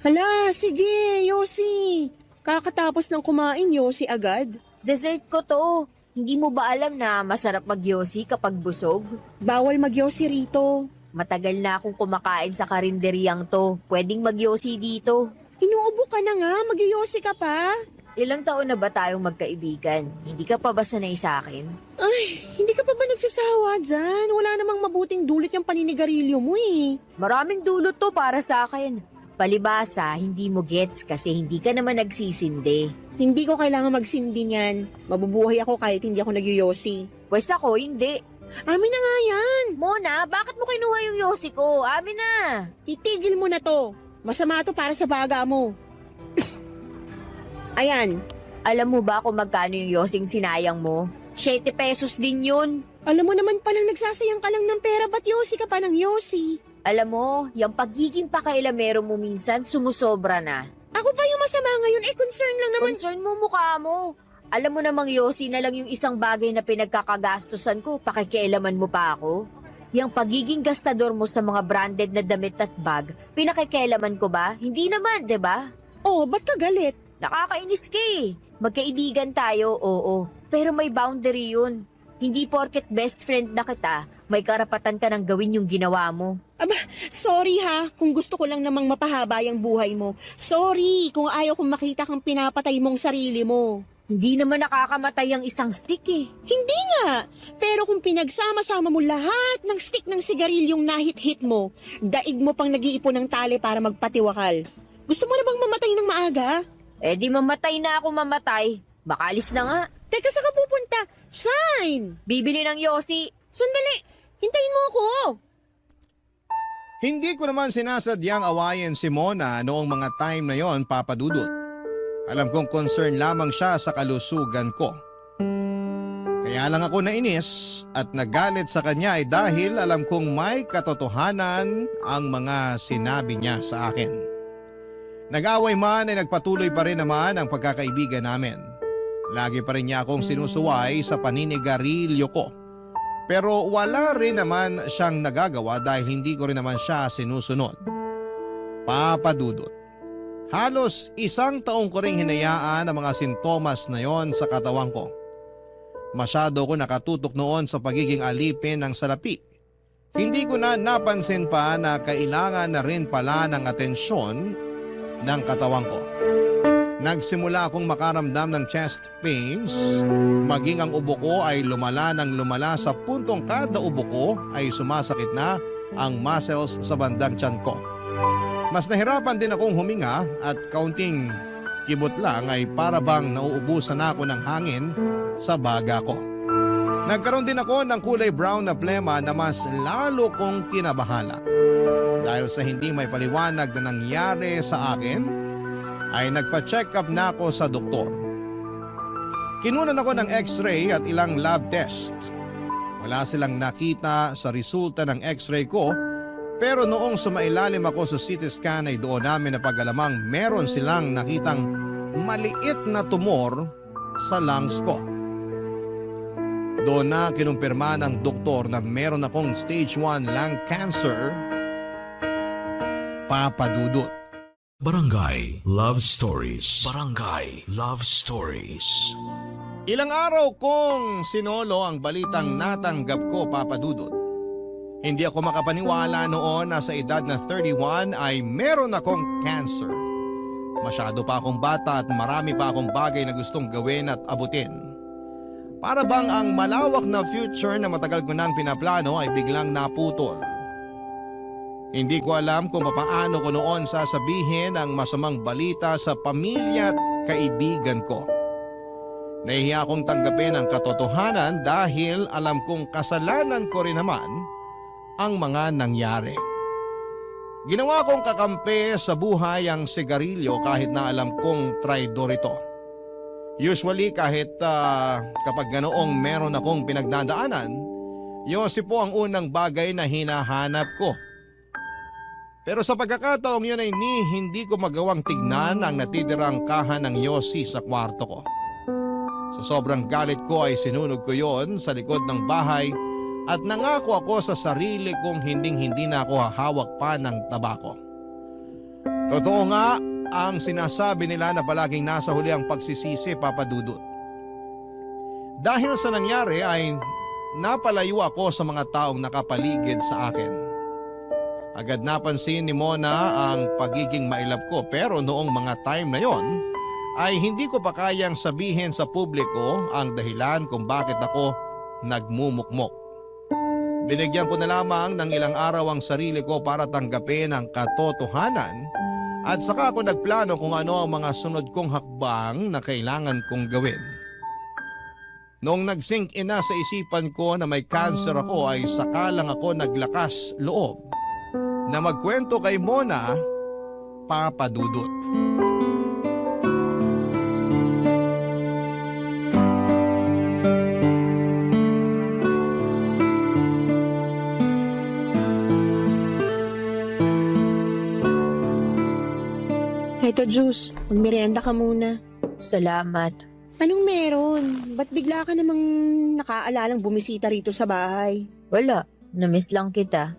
Hala, sige, Yossi. Kakatapos ng kumain, Yossi agad. Dessert ko to. Hindi mo ba alam na masarap magyosi kapag busog? Bawal magyosi rito. Matagal na akong kumakain sa karinderyang to. Pwedeng magyosi dito. Inuubo ka na nga, magyosi ka pa. Ilang taon na ba tayong magkaibigan? Hindi ka pa ba sanay sa akin? Hindi ka pa ba nagsasawa dyan? Wala namang mabuting dulot yung paninigarilyo mo eh. Maraming dulot to para sa akin. Palibasa, hindi mo gets kasi hindi ka naman nagsisindi. Hindi ko kailangan magsindi niyan. Mabubuhay ako kahit hindi ako nagyoyosi. Pwes ako, hindi. Amin na nga yan. Mona, bakit mo kinuha yung yosi ko? Amin na. Itigil mo na to. Masama to para sa baga mo. Ayan. Alam mo ba kung magkano yung yosing sinayang mo? 7 pesos din yun. Alam mo naman palang nagsasayang ka lang ng pera, ba't yosi ka pa ng yosi? Alam mo, yung pagiging pakailamero mo minsan sumusobra na. Ako pa yung masama ngayon, concern lang naman. Concern mo mukha mo. Alam mo namang yosi na lang yung isang bagay na pinagkakagastusan ko, pakikialaman mo pa ako? Yung pagiging gastador mo sa mga branded na damit at bag, pinakikialaman ko ba? Hindi naman, 'di ba? Oh, ba't ka galit? Nakakainis ka eh. Magkaibigan tayo, oo. Pero may boundary yun. Hindi porket best friend na kita, may karapatan ka nang gawin yung ginawa mo. Sorry ha, kung gusto ko lang namang mapahaba yung buhay mo. Sorry kung ayaw kong makita kang pinapatay mong sarili mo. Hindi naman nakakamatay ang isang stick eh. Hindi nga, pero kung pinagsama-sama mo lahat ng stick ng sigarilyong nahit-hit mo, daig mo pang nag-iipon ng tali para magpatiwakal. Gusto mo na bang mamatay ng maaga? Eh di mamatay na ako mamatay. Bakalis na nga. Teka, saan ka pupunta? Shine! Bibili ng yosi. Sandali, hintayin mo ako. Hindi ko naman sinasadyang awayin si Mona noong mga time na yon, Papa Dudut. Alam kong concern lamang siya sa kalusugan ko. Kaya lang ako nainis at nagalit sa kanya ay dahil alam kong may katotohanan ang mga sinabi niya sa akin. Nag-away man ay nagpatuloy pa rin naman ang pagkakaibigan namin. Lagi pa rin niya akong sinusuway sa paninigarilyo ko. Pero wala rin naman siyang nagagawa dahil hindi ko rin naman siya sinusunod. Papa Dudut, halos 1 taong ko ring hinayaan ang mga sintomas na yon sa katawan ko. Masyado ko nakatutok noon sa pagiging alipin ng salapi. Hindi ko na napansin pa na kailangan na rin pala ng atensyon ng katawan ko. Nagsimula akong makaramdam ng chest pains, maging ang ubo ko ay lumala ng lumala sa puntong kada ubo ko ay sumasakit na ang muscles sa bandang tiyan ko. Mas nahirapan din akong huminga at kaunting kibot lang ay para bang nauubusan ako ng hangin sa baga ko. Nagkaroon din ako ng kulay brown na plema na mas lalo kong kinabahala. Dahil sa hindi may paliwanag na nangyari sa akin, ay nagpa-check up na ako sa doktor. Kinunan ako ng x-ray at ilang lab test. Wala silang nakita sa resulta ng x-ray ko, pero noong sumailalim ako sa CT scan ay doon namin napag-alamang meron silang nakitang maliit na tumor sa lungs ko. Doon na kinumpirma ng doktor na meron akong stage 1 lung cancer. Papa Dudut. Barangay Love Stories. Barangay Love Stories. Ilang araw kong sinolo ang balitang natanggap ko, Papa Dudut. Hindi ako makapaniwala noon na sa edad na 31 ay meron akong cancer. Masyado pa akong bata at marami pa akong bagay na gustong gawin at abutin. Para bang ang malawak na future na matagal ko nang pinaplano ay biglang naputol. Hindi ko alam kung paano ko noon sasabihin ang masamang balita sa pamilya at kaibigan ko. Nahihiya akong tanggapin ang katotohanan dahil alam kong kasalanan ko rin naman ang mga nangyari. Ginawa kong kakampi sa buhay ang sigarilyo kahit na alam kong traidor ito. Usually kahit kapag ganoong meron akong pinagdadaanan, Yossi po ang unang bagay na hinahanap ko. Pero sa pagkakataong yun ay hindi ko magawang tignan ang natitirang kahan ng Yossi sa kwarto ko. Sa sobrang galit ko ay sinunog ko yon sa likod ng bahay at nangako ako sa sarili kong hindi na ako hahawak pa ng tabako. Totoo nga ang sinasabi nila na palaging nasa huli ang pagsisisi, Papa Dudut. Dahil sa nangyari ay napalayo ako sa mga taong nakapaligid sa akin. Agad napansin ni Mona ang pagiging mailap ko pero noong mga time na yon ay hindi ko pa kayang sabihin sa publiko ang dahilan kung bakit ako nagmumukmok. Binigyan ko na lamang ng ilang araw ang sarili ko para tanggapin ang katotohanan at saka ako nagplano kung ano ang mga sunod kong hakbang na kailangan kong gawin. Noong nag-sink in na sa isipan ko na may cancer ako ay saka lang ako naglakas loob na magkwento kay Mona, Papa Dudut. Ito, Juice. Magmerienda ka muna. Salamat. Anong meron? Ba't bigla ka namang nakaalalang bumisita rito sa bahay? Wala, namiss lang kita.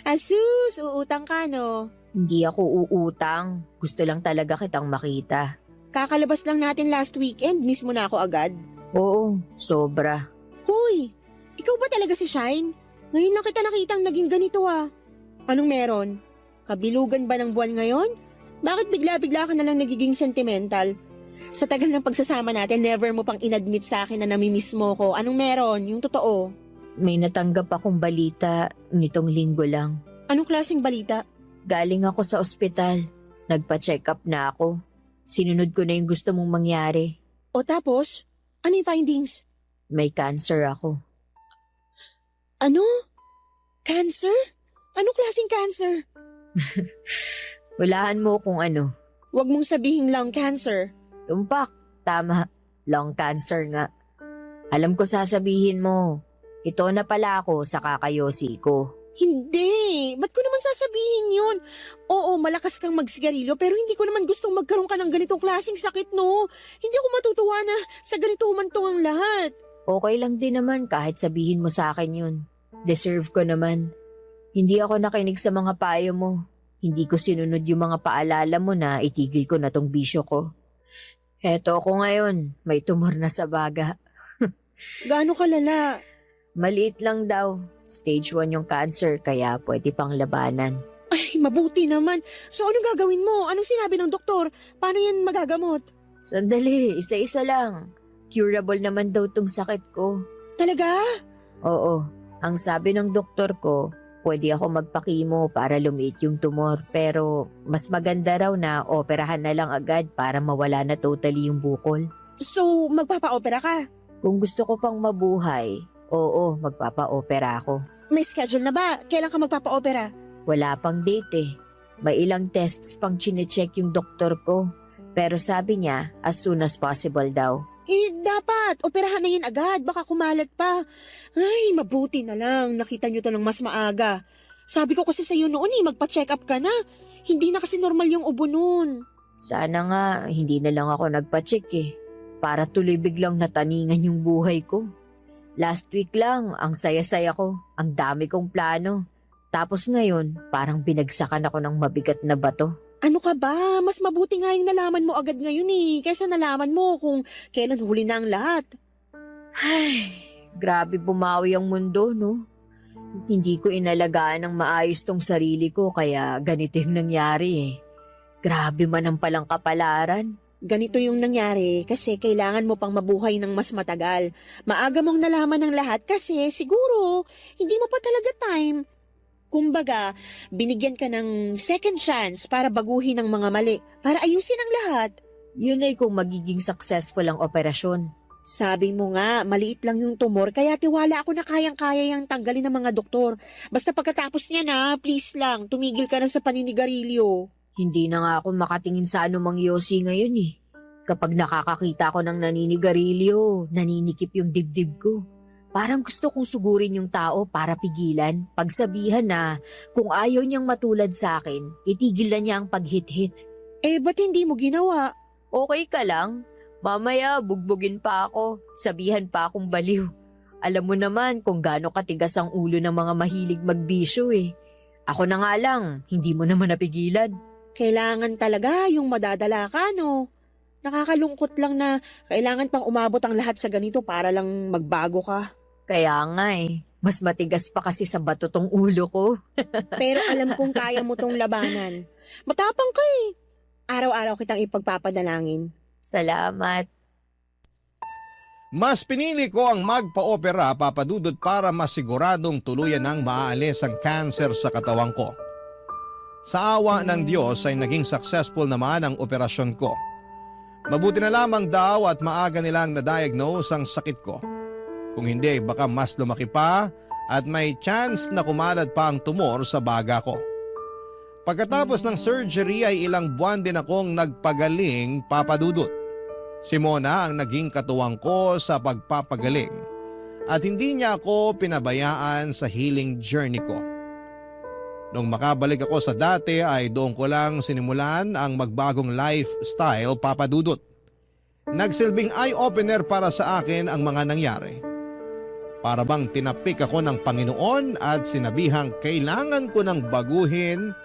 Asus, uutang ka no? Hindi ako uutang. Gusto lang talaga kitang makita. Kakalabas lang natin last weekend, miss mo na ako agad. Oo, sobra. Hoy, ikaw ba talaga si Shine? Ngayon lang kita nakitang naging ganito ah. Anong meron? Kabilugan ba ng buwan ngayon? Bakit bigla-bigla ka na lang nagiging sentimental? Sa tagal ng pagsasama natin, never mo pang inadmit sa akin na namimiss mo ko. Anong meron? Yung totoo. May natanggap akong balita nitong linggo lang. Anong klaseng balita? Galing ako sa ospital. Nagpa-check up na ako. Sinunod ko na yung gusto mong mangyari. O tapos? Ano yung findings? May cancer ako. Ano? Cancer? Anong klaseng cancer? Walahan mo kung ano. Huwag mong sabihin lung cancer. Tumpak, tama. Lung cancer nga. Alam ko sasabihin mo. Ito na pala ako sa kakayosi ko. Hindi! Ba't ko naman sasabihin yun? Oo, malakas kang magsigarilyo pero hindi ko naman gustong magkaroon ka ng ganitong klaseng sakit, no? Hindi ako matutuwa na sa ganito humantong ang lahat. Okay lang din naman kahit sabihin mo sa akin yun. Deserve ko naman. Hindi ako nakinig sa mga payo mo. Hindi ko sinunod yung mga paalala mo na itigil ko na tong bisyo ko. Heto ako ngayon, may tumor na sa baga. Gaano kalala? Maliit lang daw. Stage 1 yung cancer kaya pwede pang labanan. Ay, mabuti naman. So anong gagawin mo? Anong sinabi ng doktor? Paano yan magagamot? Sandali, isa-isa lang. Curable naman daw tong sakit ko. Talaga? Oo, ang sabi ng doktor ko, pwede ako magpakimo para lumiit yung tumor. Pero mas maganda raw na operahan na lang agad para mawala na totally yung bukol. So, magpapa-opera ka? Kung gusto ko pang mabuhay, oo, magpapa-opera ako. May schedule na ba? Kailan ka magpapa-opera? Wala pang date eh. May ilang tests pang chinecheck yung doktor ko. Pero sabi niya, as soon as possible daw. Dapat. Operahan na yan agad. Baka kumalat pa. Ay, mabuti na lang. Nakita nyo to ng mas maaga. Sabi ko kasi sa'yo noon magpa-check up ka na. Hindi na kasi normal yung ubo nun. Sana nga, hindi na lang ako nagpa-check eh. Para tuloy biglang nataningan yung buhay ko. Last week lang, ang saya-saya ko. Ang dami kong plano. Tapos ngayon, parang binagsakan ako ng mabigat na bato. Ano ka ba? Mas mabuti nga yung nalaman mo agad ngayon kaysa nalaman mo kung kailan huli na ang lahat. Ay, grabe bumawi ang mundo, no? Hindi ko inalagaan ng maayos tong sarili ko kaya ganito yung nangyari eh. Grabe man ang palang kapalaran. Ganito yung nangyari kasi kailangan mo pang mabuhay ng mas matagal. Maaga mong nalaman ng lahat kasi siguro hindi mo pa talaga time. Kumbaga, binigyan ka ng second chance para baguhin ang mga mali, para ayusin ang lahat. Yun ay kung magiging successful ang operasyon. Sabi mo nga, maliit lang yung tumor kaya tiwala ako na kayang-kaya yung tanggalin ng mga doktor. Basta pagkatapos niya na, please lang, tumigil ka na sa paninigarilyo. Hindi na nga ako makatingin sa anumang yosi ngayon eh. Kapag nakakakita ko ng naninigarilyo, naninikip yung dibdib ko. Parang gusto kong sugurin yung tao para pigilan, pagsabihan na kung ayaw niyang matulad sa akin, itigil na niya ang paghit-hit. Ba't hindi mo ginawa? Okay ka lang? Mamaya bugbugin pa ako, sabihan pa akong baliw. Alam mo naman kung gaano katigas ang ulo ng mga mahilig magbisyo eh. Ako na nga lang, hindi mo naman napigilan. Kailangan talaga yung madadala ka, no? Nakakalungkot lang na kailangan pang umabot ang lahat sa ganito para lang magbago ka. Kaya nga eh, mas matigas pa kasi sa bato tong ulo ko. Pero alam kong kaya mo tong labanan. Matapang ka eh. Araw-araw kitang ipagpapadalangin. Salamat. Mas pinili ko ang magpa-opera, Papa Dudut, para masiguradong tuluyan ng maaalis ang cancer sa katawan ko. Sa awa ng Diyos ay naging successful naman ang operasyon ko. Mabuti na lamang daw at maaga nilang na-diagnose ang sakit ko. Kung hindi, baka mas lumaki pa at may chance na kumalat pa ang tumor sa baga ko. Pagkatapos ng surgery ay ilang buwan din akong nagpagaling, Papa Dudut. Si Mona ang naging katuwang ko sa pagpapagaling at hindi niya ako pinabayaan sa healing journey ko. Nung makabalik ako sa dati ay doon ko lang sinimulan ang magbagong lifestyle, Papa Dudut. Nagsilbing eye-opener para sa akin ang mga nangyari. Para bang tinapik ako ng Panginoon at sinabihang kailangan ko nang baguhin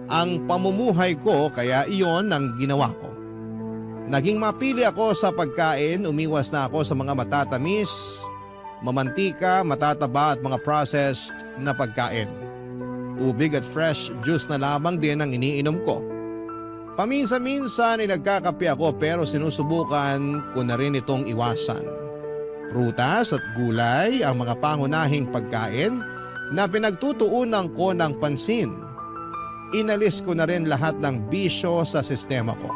ang pamumuhay ko, kaya iyon ang ginawa ko. Naging mapili ako sa pagkain, umiwas na ako sa mga matatamis, mamantika, matataba at mga processed na pagkain. Tubig at fresh juice na lamang din ang iniinom ko. Paminsan-minsan ay nagkakape ako pero sinusubukan ko na rin itong iwasan. Prutas at gulay ang mga pangunahing pagkain na pinagtutuunan ko ng pansin. Inalis ko na rin lahat ng bisyo sa sistema ko.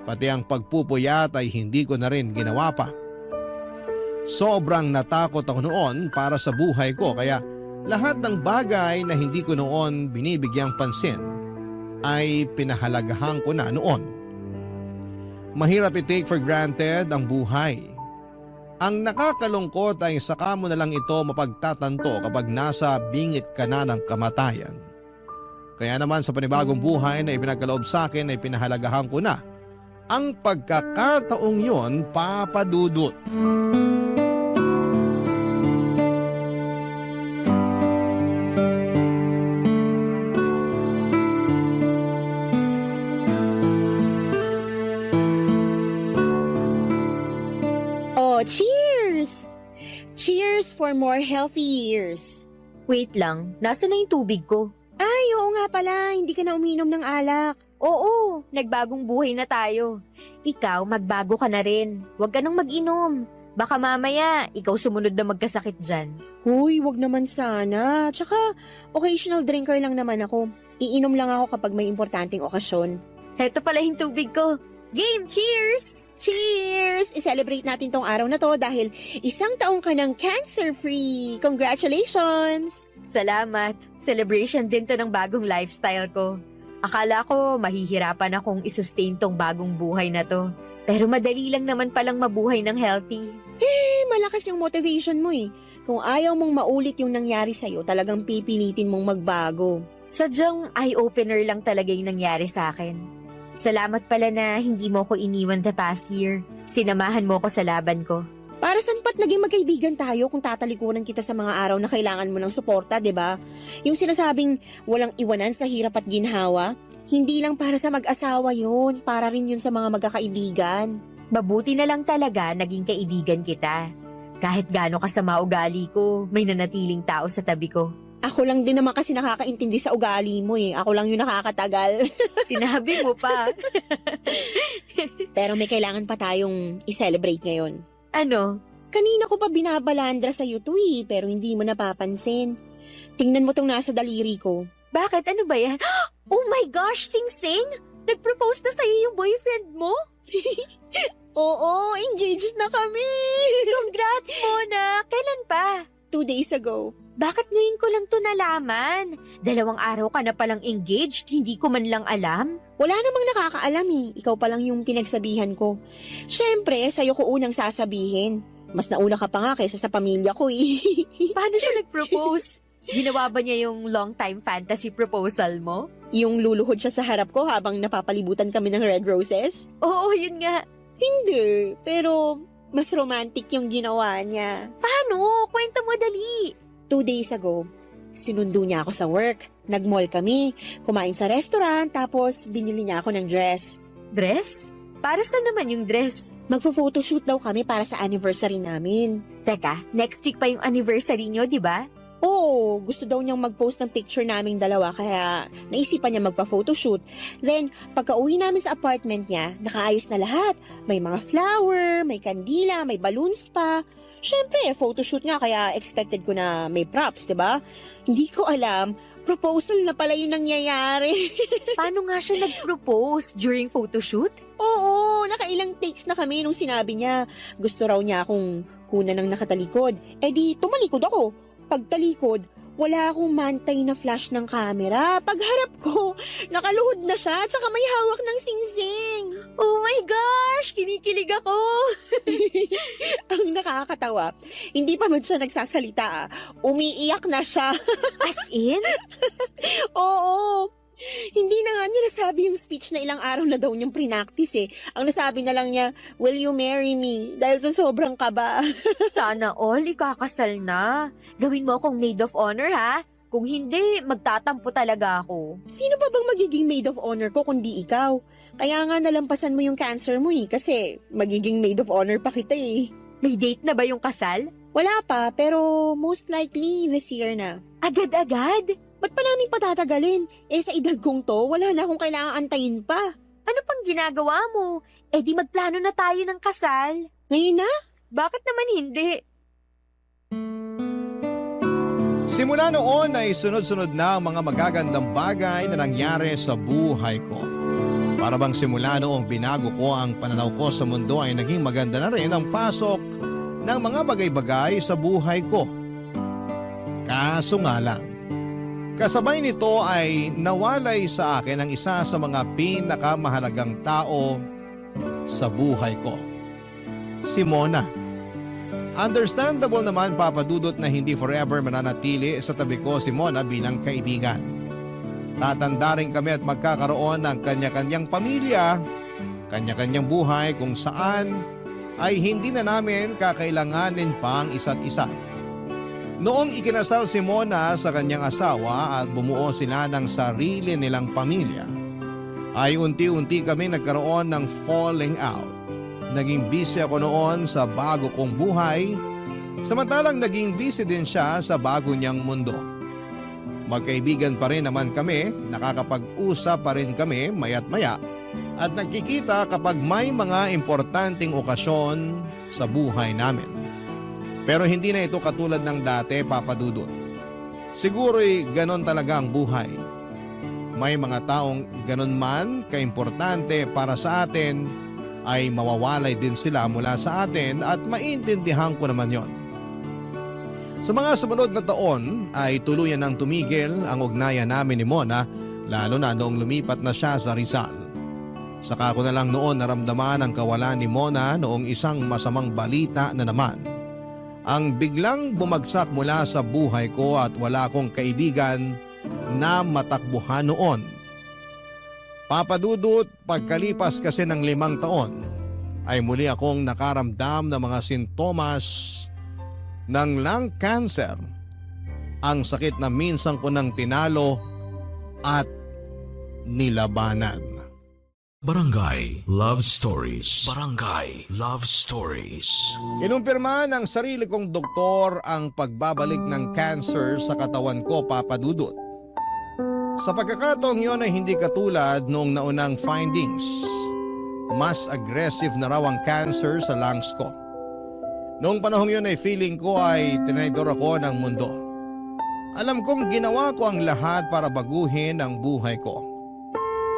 Pati ang pagpupuyat ay hindi ko na rin ginawa pa. Sobrang natakot ako noon para sa buhay ko kaya lahat ng bagay na hindi ko noon binibigyang pansin ay pinahalagahan ko na noon. Mahirap i-take for granted ang buhay. Ang nakakalungkot ay saka mo na lang ito mapagtatanto kapag nasa bingit ka na ng kamatayan. Kaya naman sa panibagong buhay na ipinagkaloob sa akin ay pinahalagahan ko na ang pagkakataong yon, Papa Dudut. Oh, cheers! Cheers for more healthy years. Wait lang, nasa na yung tubig ko? Ay, oo nga pala, hindi ka na uminom ng alak. Oo, nagbagong buhay na tayo. Ikaw, magbago ka na rin. Huwag ka nang mag-inom. Baka mamaya, ikaw sumunod na magkasakit dyan. Huy, wag naman sana. Tsaka, occasional drinker lang naman ako. Iinom lang ako kapag may importanteng okasyon. Heto pala yung tubig ko. Game, cheers! Cheers! I-celebrate natin tong araw na to dahil 1 taong ka ng cancer-free. Congratulations! Salamat. Celebration din to ng bagong lifestyle ko. Akala ko mahihirapan akong isustain tong bagong buhay na to. Pero madali lang naman palang mabuhay ng healthy. Malakas yung motivation mo eh. Kung ayaw mong maulit yung nangyari sa'yo, talagang pipilitin mong magbago. Sadyang eye-opener lang talaga yung nangyari sa akin. Salamat pala na hindi mo ko iniwan the past year. Sinamahan mo ko sa laban ko. Para saan pa't naging magkaibigan tayo kung tatalikuran kita sa mga araw na kailangan mo ng suporta, 'di ba? Yung sinasabing walang iwanan sa hirap at ginhawa, hindi lang para sa mag-asawa 'yun, para rin 'yun sa mga magkakaibigan. Mabuti na lang talaga naging kaibigan kita. Kahit gaano kasama ugali ko, may nanatiling tao sa tabi ko. Ako lang din naman kasi nakakaintindi sa ugali mo eh. Ako lang yung nakakatagal. Sinabi mo pa. Pero may kailangan pa tayong i-celebrate ngayon. Ano? Kanina ko pa binabalandra sa to eh, pero hindi mo napapansin. Tingnan mo tong nasa daliri ko. Bakit? Ano ba yan? Oh my gosh, Sing-Sing! Nag-propose na sa'yo yung boyfriend mo? Oo, engaged na kami! Congrats, Mona! Kailan pa? 2 days ago. Bakit ngayon ko lang to nalaman? 2 araw ka na palang engaged, hindi ko man lang alam. Wala namang nakakaalam eh. Ikaw pa lang yung pinagsabihan ko. Siyempre, sa'yo ko unang sasabihin. Mas nauna ka pa nga kaysa sa pamilya ko eh. Paano siya nag-propose? Ginawa ba niya yung long-time fantasy proposal mo? Yung luluhod siya sa harap ko habang napapalibutan kami ng red roses? Oo, yun nga. Hindi, pero mas romantic yung ginawa niya. Paano? Kwento mo dali. 2 days ago, sinundo niya ako sa work. Nag-mall kami, kumain sa restaurant, tapos binili niya ako ng dress. Dress? Para saan naman yung dress? Magpo-photoshoot daw kami para sa anniversary namin. Teka, next week pa yung anniversary nyo, di ba? Oo, gusto daw niyang mag-post ng picture naming dalawa kaya naisipan niya magpa-photoshoot. Then, pagka-uwi namin sa apartment niya, nakaayos na lahat. May mga flower, may kandila, may balloons pa. Siyempre, photoshoot nga kaya expected ko na may props, 'di ba? Hindi ko alam, proposal na pala yung nangyayari. Paano nga siya nag-propose during photoshoot? Oo, nakailang takes na kami nung sinabi niya. Gusto raw niya akong kunan ng nakatalikod. Eh di, tumalikod ako. Pagtalikod, wala akong mantay na flash ng camera. Pagharap ko, nakaluhod na siya, tsaka may hawak ng singsing. Oh my gosh! Kinikilig ako! Ang nakakatawa, hindi pa man siya nagsasalita. Umiiyak na siya. As in? Oo. Hindi na nga niya nasabi yung speech na ilang araw na daw niyang prinactice eh. Ang nasabi na lang niya, will you marry me? Dahil sa sobrang kaba. Sana all ikakasal na. Gawin mo akong maid of honor ha. Kung hindi, magtatampo talaga ako. Sino pa bang magiging maid of honor ko kundi ikaw? Kaya nga nalampasan mo yung cancer mo eh, kasi magiging maid of honor pa kita eh. May date na ba yung kasal? Wala pa, pero most likely this year na. Agad-agad? Ba't pa namin patatagalin? Eh sa edad kong to, wala na akong kailangang antayin pa. Ano pang ginagawa mo? Eh di magplano na tayo ng kasal. Ngayon na? Bakit naman hindi? Simula noon ay sunod-sunod na ang mga magagandang bagay na nangyari sa buhay ko. Para bang simula noong binago ko ang pananaw ko sa mundo ay naging maganda na rin ang pasok ng mga bagay-bagay sa buhay ko. Kaso nga lang, kasabay nito ay nawalay sa akin ang isa sa mga pinakamahalagang tao sa buhay ko. Si Mona. Understandable naman Papa Dudut na hindi forever mananatili sa tabi ko si Mona bilang kaibigan. Tatanda rin kami at magkakaroon ng kanya-kanyang pamilya, kanya-kanyang buhay kung saan ay hindi na namin kakailanganin pa ang isa't isa. Noong ikinasal si Mona sa kanyang asawa at bumuo sila ng sarili nilang pamilya, ay unti-unti kami nagkaroon ng falling out. Naging busy ako noon sa bago kong buhay, samantalang naging busy din siya sa bago niyang mundo. Magkaibigan pa rin naman kami, nakakapag-usap pa rin kami maya't maya at nagkikita kapag may mga importanteng okasyon sa buhay namin. Pero hindi na ito katulad ng dati, Papa Dudut. Siguro'y ganon talaga ang buhay. May mga taong ganon man kaimportante para sa atin ay mawawalay din sila mula sa atin at maintindihan ko naman yon. Sa mga sumunod na taon ay tuluyan nang tumigil ang ugnayan namin ni Mona, lalo na noong lumipat na siya sa Rizal. Saka ko na lang noon naramdaman ang kawalan ni Mona noong isang masamang balita na naman. Ang biglang bumagsak mula sa buhay ko at wala akong kaibigan na matakbuhan noon. Papa Dudut, pagkalipas kasi ng 5 taon, ay muli akong nakaramdam ng mga sintomas ng lung cancer. Ang sakit na minsan ko nang tinalo at nilabanan. Barangay Love Stories. Barangay Love Stories. Kinumpirma ng sarili kong doktor ang pagbabalik ng cancer sa katawan ko, Papa Dudut. Sa pagkakataong yun ay hindi katulad noong naunang findings. Mas aggressive na raw ang cancer sa lungs ko. Noong panahong yun ay feeling ko ay tinaydor ako ng mundo. Alam kong ginawa ko ang lahat para baguhin ang buhay ko.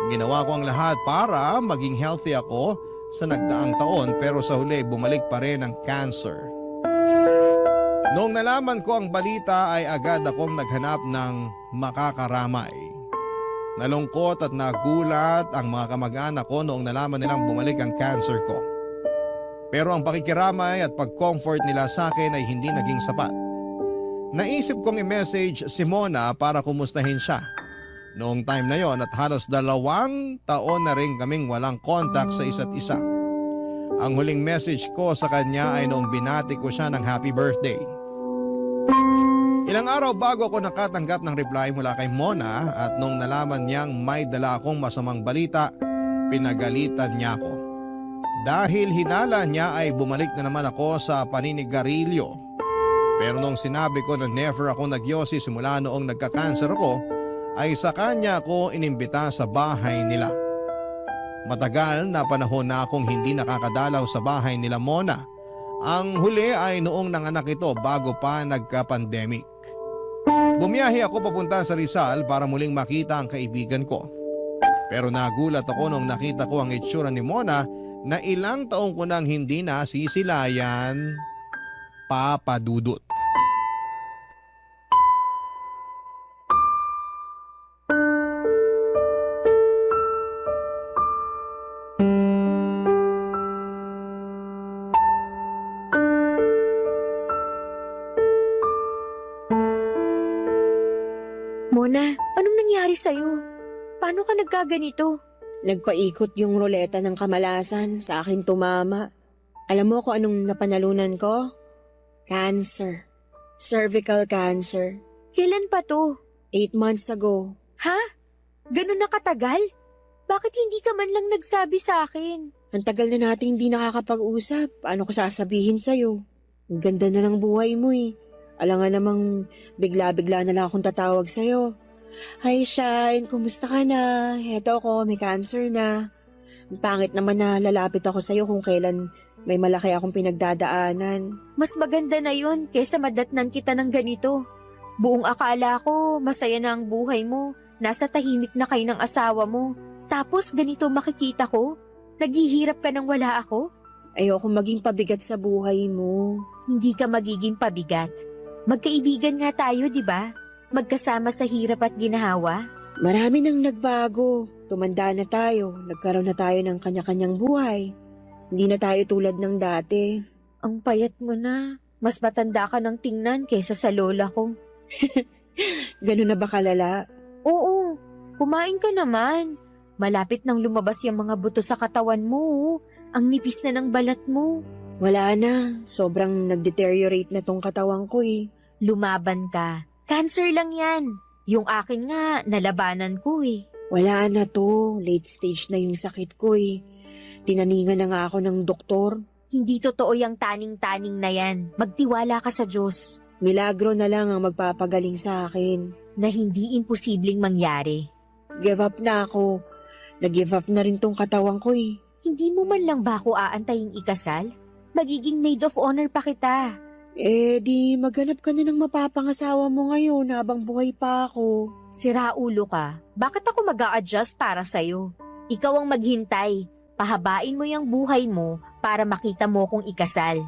Ginawa ko ang lahat para maging healthy ako sa nagdaang taon pero sa huli bumalik pa rin ang cancer. Noong nalaman ko ang balita ay agad akong naghanap ng makakaramay. Nalungkot at nagulat ang mga kamag-anak ko noong nalaman nilang bumalik ang cancer ko. Pero ang pakikiramay at pag-comfort nila sa akin ay hindi naging sapat. Naisip kong i-message si Mona para kumustahin siya. Noong time na yon at halos 2 taon na rin kaming walang contact sa isa't isa. Ang huling message ko sa kanya ay noong binati ko siya ng happy birthday. Ilang araw bago ako nakatanggap ng reply mula kay Mona at nung nalaman niyang may dala akong masamang balita, pinagalitan niya ako. Dahil hinala niya ay bumalik na naman ako sa paninigarilyo. Pero nung sinabi ko na never ako nagyosi simula noong nagka-cancer ako, ay sa kanya ako inimbita sa bahay nila. Matagal na panahon na akong hindi nakakadalaw sa bahay nila Mona. Ang huli ay noong nanganak ito bago pa nagka-pandemic. Bumiyahe ako papunta sa Rizal para muling makita ang kaibigan ko. Pero nagulat ako nung nakita ko ang itsura ni Mona na ilang taong ko nang hindi nasisilayan. Papa Dudut. Mona, anong nangyari sa'yo? Paano ka nagkaganito? Nagpaikot yung ruleta ng kamalasan, sa akin tumama. Alam mo kung anong napanalunan ko? Cancer. Cervical cancer. Kailan pa to? 8 months ago. Ha? Ganun na katagal? Bakit hindi ka man lang nagsabi sa akin? Ang tagal na natin hindi nakakapag-usap. Paano ko sasabihin sa'yo? Ang ganda na ng buhay mo eh. Alam nga namang bigla-bigla na lang akong tatawag sa'yo. Hi Shine, kumusta ka na? Heto ako, may cancer na. Ang pangit naman na lalapit ako sa'yo kung kailan may malaki akong pinagdadaanan. Mas maganda na yun kaysa madatnan kita ng ganito. Buong akala ko, masaya na ang buhay mo. Nasa tahimik na kayo ng asawa mo. Tapos ganito makikita ko? Naghihirap ka nang wala ako? Ayoko maging pabigat sa buhay mo. Hindi ka magiging pabigat. Magkaibigan nga tayo, di ba? Magkasama sa hirap at ginhawa. Marami nang nagbago. Tumanda na tayo. Nagkaroon na tayo ng kanya-kanyang buhay. Hindi na tayo tulad ng dati. Ang payat mo na. Mas matanda ka ng tingnan kaysa sa lola ko. Ganun na ba kalala? Oo, kumain ka naman. Malapit nang lumabas yung mga buto sa katawan mo. Ang nipis na ng balat mo. Wala na. Sobrang nag-deteriorate na tong katawan ko eh. Lumaban ka. Cancer lang yan. Yung akin nga, nalabanan ko eh. Wala na to. Late stage na yung sakit ko eh. Tinaningan na nga ako ng doktor. Hindi totoo yung taning-taning na yan. Magtiwala ka sa Diyos. Milagro na lang ang magpapagaling sa akin. Na hindi imposibleng mangyari. Give up na ako. Nag-give up na rin tong katawan ko eh. Hindi mo man lang ba ako aantaying ikasal? Magiging maid of honor pa kita. Eh di maghanap ka na ng mapapangasawa mo ngayon habang buhay pa ako. Sira ulo ka. Bakit ako mag-a-adjust para sa'yo? Ikaw ang maghintay. Pahabain mo yung buhay mo para makita mo kung ikasal.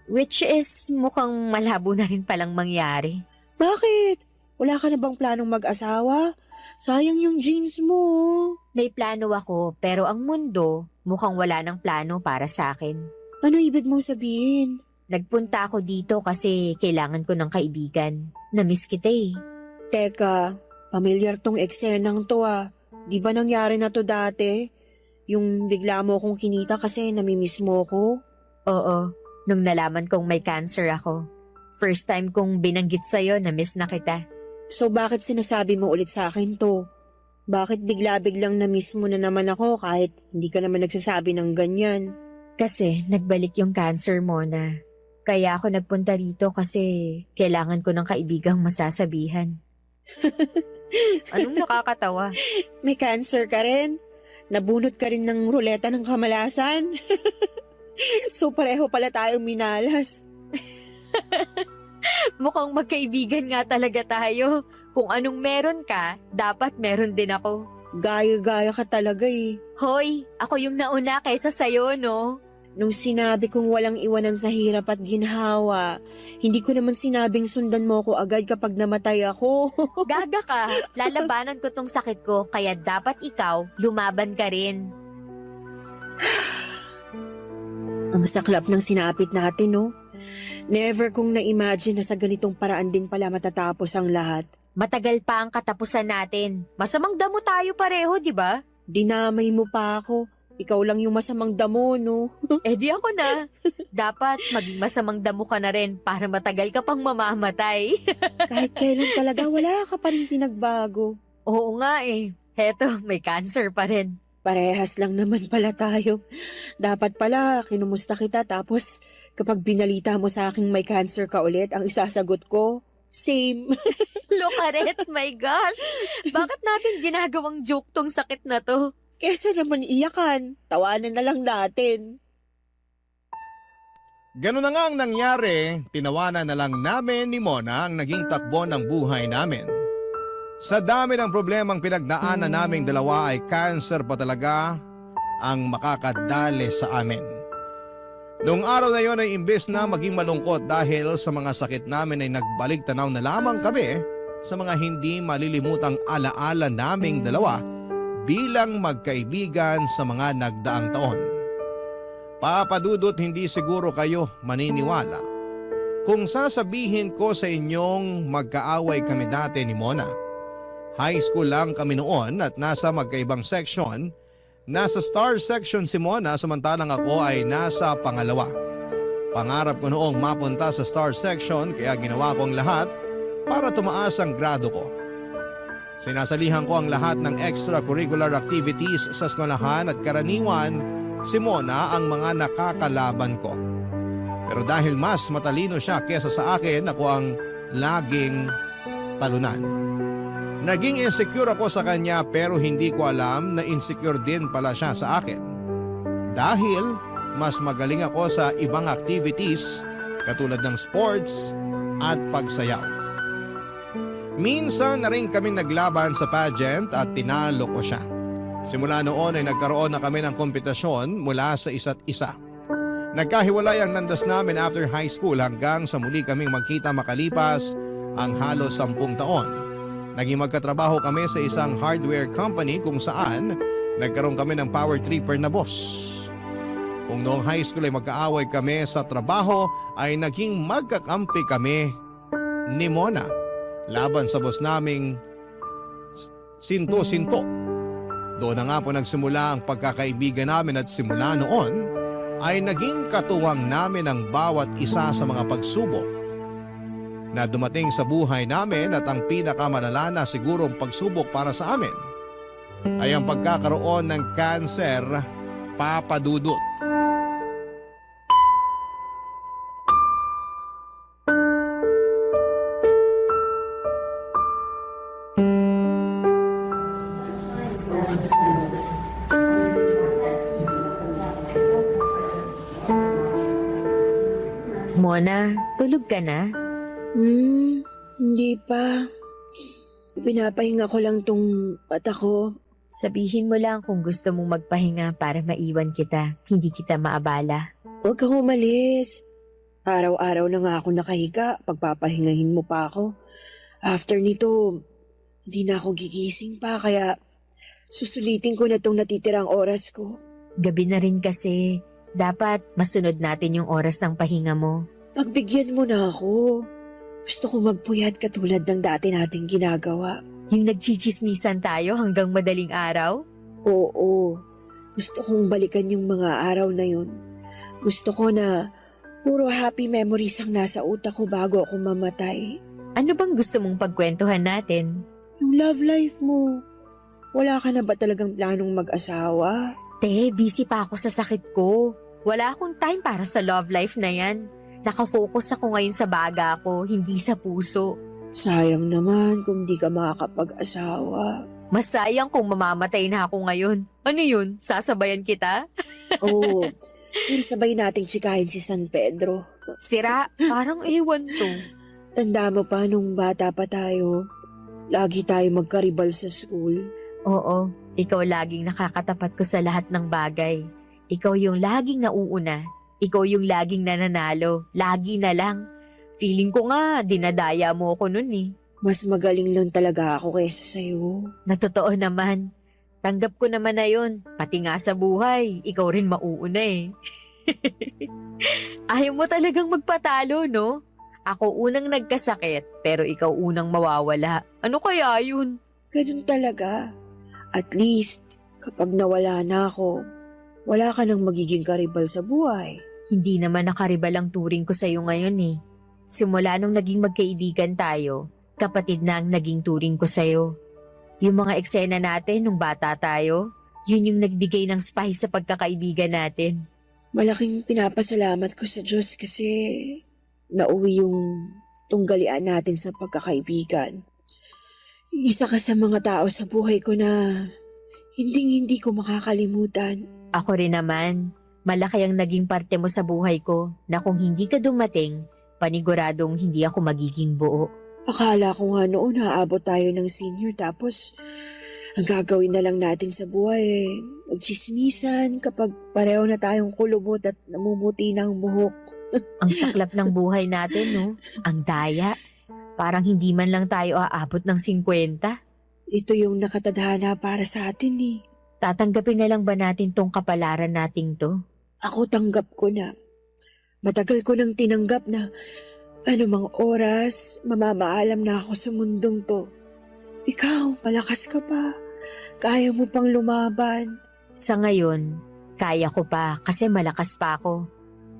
Which is mukhang malabo na rin palang mangyari. Bakit? Wala ka na bang planong mag-asawa? Sayang yung jeans mo. May plano ako pero ang mundo mukhang wala ng plano para sa akin. Ano ibig mong sabihin? Nagpunta ako dito kasi kailangan ko ng kaibigan. Namiss kita eh. Teka, familiar tong eksenang to ah. Di ba nangyari na to dati? Yung bigla mo akong kinita kasi namimiss mo ko? Oo, nung nalaman kong may cancer ako. First time kong binanggit sa'yo na miss na kita. So bakit sinasabi mo ulit sa akin to? Bakit bigla-biglang na-miss mo na naman ako kahit hindi ka naman nagsasabi ng ganyan? Kasi nagbalik yung cancer mo na. Kaya ako nagpunta rito kasi kailangan ko ng kaibigang masasabihan. Anong nakakatawa? May cancer ka rin? Nabunot ka rin ng ruleta ng kamalasan? So pareho pala tayong minalas. Mukhang magkaibigan nga talaga tayo. Kung anong meron ka, dapat meron din ako. Gaya-gaya ka talaga eh. Hoy, ako yung nauna kaysa sayo, no? Nung sinabi kong walang iwanan sa hirap at ginhawa, hindi ko naman sinabing sundan mo ako agad kapag namatay ako. Gaga ka, lalabanan ko tong sakit ko, kaya dapat ikaw, lumaban ka rin. Ang saklap ng sinapit natin, no? Never kong na-imagine na sa ganitong paraan din pala matatapos ang lahat. Matagal pa ang katapusan natin. Masamang damo tayo pareho, di ba? Dinamay mo pa ako. Ikaw lang yung masamang damo, no? Eh di ako na. Dapat maging masamang damo ka na rin para matagal ka pang mamamatay. Kahit kailan talaga, wala ka pa rin pinagbago. Oo nga eh. Heto, may cancer pa rin. Parehas lang naman pala tayo. Dapat pala, kinumusta kita tapos kapag binalita mo sa aking may cancer ka ulit, ang isasagot ko, same. Lokaret, my gosh. Bakit natin ginagawang joke tong sakit na to? Kesa naman iyakan, tawanan na lang natin. Ganun na nga ang nangyari, tinawanan na lang namin ni Mona ang naging takbo ng buhay namin. Sa dami ng problemang pinagdaanan naming dalawa ay cancer pa talaga ang makakadali sa amin. Noong araw na yon ay imbes na maging malungkot dahil sa mga sakit namin ay nagbalik tanaw na lamang kami sa mga hindi malilimutang alaala naming dalawa bilang magkaibigan sa mga nagdaang taon. Papadudot, hindi siguro kayo maniniwala kung sasabihin ko sa inyong magkaaway kami dati ni Mona. High school lang kami noon at nasa magkaibang section. Nasa star section si Mona samantalang ako ay nasa pangalawa. Pangarap ko noong mapunta sa star section kaya ginawa ko ang lahat para tumaas ang grado ko. Sinasalihan ko ang lahat ng extracurricular activities sa eskwelahan at karaniwan si Mona ang mga nakakalaban ko. Pero dahil mas matalino siya kesa sa akin, ako ang laging talunan. Naging insecure ako sa kanya pero hindi ko alam na insecure din pala siya sa akin. Dahil mas magaling ako sa ibang activities katulad ng sports at pagsayaw. Minsan na rin kaming naglaban sa pageant at tinalo ko siya. Simula noon ay nagkaroon na kami ng kompetisyon mula sa isa't isa. Nagkahiwalay ang landas namin after high school hanggang sa muli kaming magkita makalipas ang halos 10 taon. Naging magkatrabaho kami sa isang hardware company kung saan nagkaroon kami ng power tripper na boss. Kung noong high school ay magkaaway kami sa trabaho ay naging magkakampi kami ni Mona laban sa boss naming sinto-sinto. Doon na nga po nagsimula ang pagkakaibigan namin at simula noon ay naging katuwang namin ang bawat isa sa mga pagsubok na dumating sa buhay namin at ang pinakamalala na sigurong pagsubok para sa amin ay ang pagkakaroon ng cancer, papadudot. Mona, tulog ka na? Hindi pa. Pinapahinga ko lang tong mata ko. Sabihin mo lang kung gusto mong magpahinga para maiwan kita, hindi kita maabala. Huwag kang umalis. Araw-araw na nga ako nakahiga, pagpapahingahin mo pa ako. After nito, hindi na ako gigising pa kaya susulitin ko na tong natitirang oras ko. Gabi na rin kasi, dapat masunod natin yung oras ng pahinga mo. Pagbigyan mo na ako. Gusto ko magpuyat katulad ng dati nating ginagawa. Yung nagchichismisan tayo hanggang madaling araw? Oo. Gusto kong balikan yung mga araw na yun. Gusto ko na puro happy memories ang nasa utak ko bago ako mamatay. Ano bang gusto mong pagkwentuhan natin? Yung love life mo. Wala ka na ba talagang planong mag-asawa? Te, busy pa ako sa sakit ko. Wala akong time para sa love life na yan. Nakafocus ako ngayon sa baga ko, hindi sa puso. Sayang naman kung di ka makakapag-asawa. Mas sayang kung mamamatay na ako ngayon. Ano yun? Sasabayan kita? Oo, pero sabay nating tsikahin si San Pedro. Sira, parang ewan to. Tanda mo pa nung bata pa tayo, lagi tayo magkaribal sa school. Oo, ikaw laging nakakatapat ko sa lahat ng bagay. Ikaw yung laging nauuna. Ikaw yung laging nananalo. Lagi na lang. Feeling ko nga, dinadaya mo ako nun eh. Mas magaling lang talaga ako kaysa sa'yo. Na totoo naman. Tanggap ko naman na yun. Pati nga sa buhay, ikaw rin mauuna eh. Ayaw mo talagang magpatalo, no? Ako unang nagkasakit, pero ikaw unang mawawala. Ano kaya yun? Ganun talaga. At least, kapag nawala na ako, wala ka nang magiging karibal sa buhay. Hindi naman nakaribal ang turing ko sa'yo ngayon eh. Simula nung naging magkaibigan tayo, kapatid na ang naging turing ko sa'yo. Yung mga eksena natin nung bata tayo, yun yung nagbigay ng spice sa pagkakaibigan natin. Malaking pinapasalamat ko sa Diyos kasi nauwi yung tunggalian natin sa pagkakaibigan. Isa ka sa mga tao sa buhay ko na hindi ko makakalimutan. Ako rin naman, malaki ang naging parte mo sa buhay ko na kung hindi ka dumating, paniguradong hindi ako magiging buo. Akala ko nga noon haabot tayo ng senior tapos ang gagawin na lang natin sa buhay magchismisan kapag pareho na tayong kulubot at namumuti ng buhok. Ang saklap ng buhay natin, no? Ang daya. Parang hindi man lang tayo aabot ng 50. Ito yung nakatadhana para sa atin eh. Tatanggapin na lang ba natin tong kapalaran nating to? Ako tanggap ko na. Matagal ko nang tinanggap na anumang oras mamamaalam na ako sa mundong to. Ikaw, malakas ka pa. Kaya mo pang lumaban. Sa ngayon, kaya ko pa kasi malakas pa ako.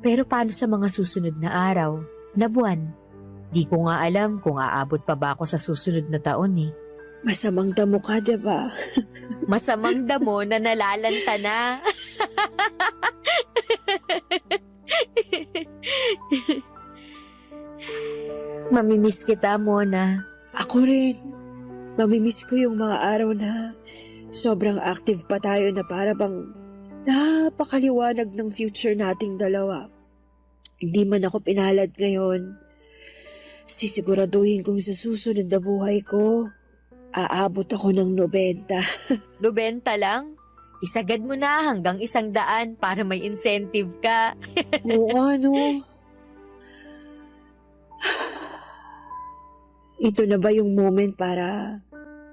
Pero paano sa mga susunod na araw, na buwan? Di ko nga alam kung aabot pa ba ako sa susunod na taon eh. Masamang damo ka, diba? Masamang damo na nalalanta na. Mamimiss kita, Mona. Ako rin. Mamimiss ko yung mga araw na sobrang active pa tayo na para bang napakaliwanag ng future nating dalawa. Hindi man ako pinalad ngayon. Sisiguraduhin kong sa susunod na buhay ko, aabot ako ng 90. 90 lang? Isagad mo na hanggang 100 para may incentive ka. Oo ano. Ito na ba yung moment para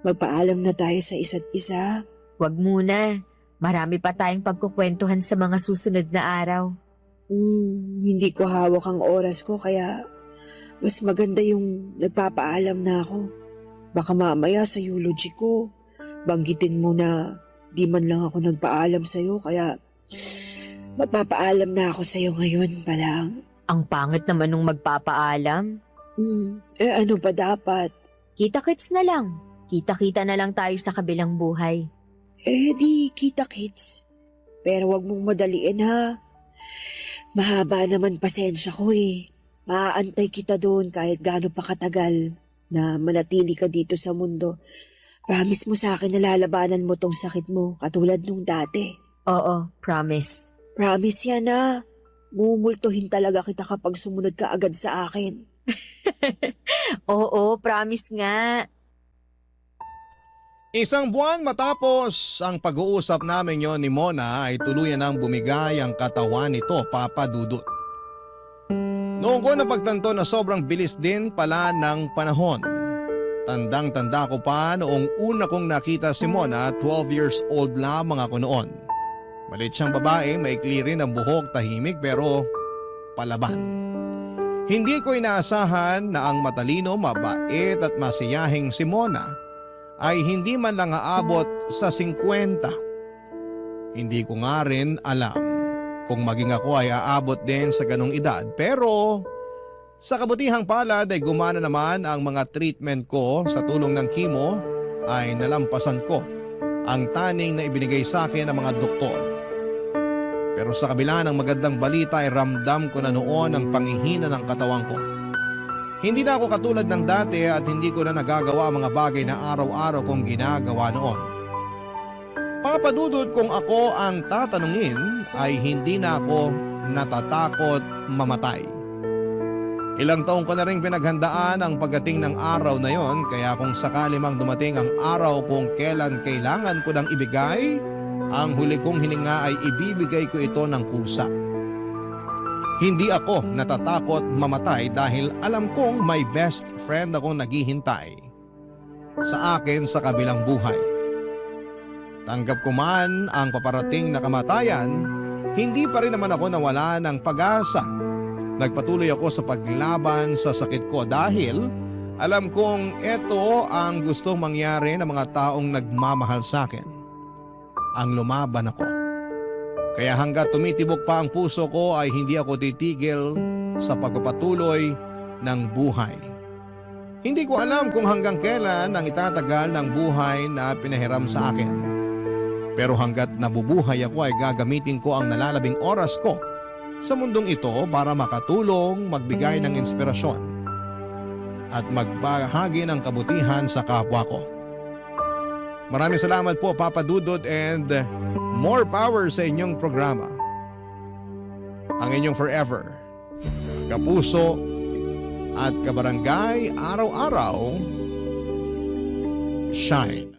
magpaalam na tayo sa isa't isa? Huwag muna. Marami pa tayong pagkukwentuhan sa mga susunod na araw. Hindi ko hawak ang oras ko kaya mas maganda yung nagpapaalam na ako. Baka mamaya sa eulogy ko, banggitin mo na di man lang ako nagpaalam sa'yo kaya magpapaalam na ako sa'yo ngayon pa lang. Ang pangit naman nung magpapaalam. Ano ba dapat? Kita-kits na lang. Kita-kita na lang tayo sa kabilang buhay. Di kita-kits. Pero wag mong madaliin ha. Mahaba naman pasensya ko eh. Maaantay kita doon kahit gaano pa katagal na manatili ka dito sa mundo. Promise mo sa akin na lalabanan mo tong sakit mo katulad nung dati. Oo, promise. Promise yan ha. Mumultuhin talaga kita kapag sumunod ka agad sa akin. Oo, promise nga. Isang buwan matapos ang pag-uusap namin yon ni Mona ay tuluyan nang bumigay ang katawan nito, Papa Dudut. Noong ko napagtanto na sobrang bilis din pala ng panahon. Tandang-tanda ko pa noong una kong nakita si Mona, 12 years old lamang ako noon. Malit siyang babae, maikli rin ang buhok, tahimik pero palaban. Hindi ko inaasahan na ang matalino, mabait at masiyahing si Mona ay hindi man lang aabot sa 50. Hindi ko nga rin alam kung maging ako ay aabot din sa ganong edad. Pero sa kabutihang palad ay gumana naman ang mga treatment ko sa tulong ng chemo ay nalampasan ko ang taning na ibinigay sa akin ng mga doktor. Pero sa kabila ng magandang balita ay ramdam ko na noon ang panghihina ng katawan ko. Hindi na ako katulad ng dati at hindi ko na nagagawa ang mga bagay na araw-araw kong ginagawa noon. Papadudod kung ako ang tatanungin ay hindi na ako natatakot mamatay. Ilang taong ko na rin pinaghandaan ang pagdating ng araw na yon, kaya kung sakali mang dumating ang araw kung kailan kailangan ko nang ibigay ang huli kong hininga ay ibibigay ko ito ng kusa. Hindi ako natatakot mamatay dahil alam kong may best friend akong naghihintay sa akin sa kabilang buhay. Tanggap ko man ang paparating na kamatayan, hindi pa rin naman ako nawala ng pag-asa. Nagpatuloy ako sa paglaban sa sakit ko dahil alam kong ito ang gustong mangyari ng mga taong nagmamahal sa akin. Ang lumaban ako. Kaya hanggat tumitibok pa ang puso ko ay hindi ako titigil sa pagpapatuloy ng buhay. Hindi ko alam kung hanggang kailan ang itatagal ng buhay na pinahiram sa akin. Pero hanggat nabubuhay ako ay gagamitin ko ang nalalabing oras ko sa mundong ito para makatulong, magbigay ng inspirasyon at magbahagi ng kabutihan sa kapwa ko. Maraming salamat po Papa Dudut and more power sa inyong programa. Ang inyong forever, kapuso at kabarangay, araw-araw, Shine.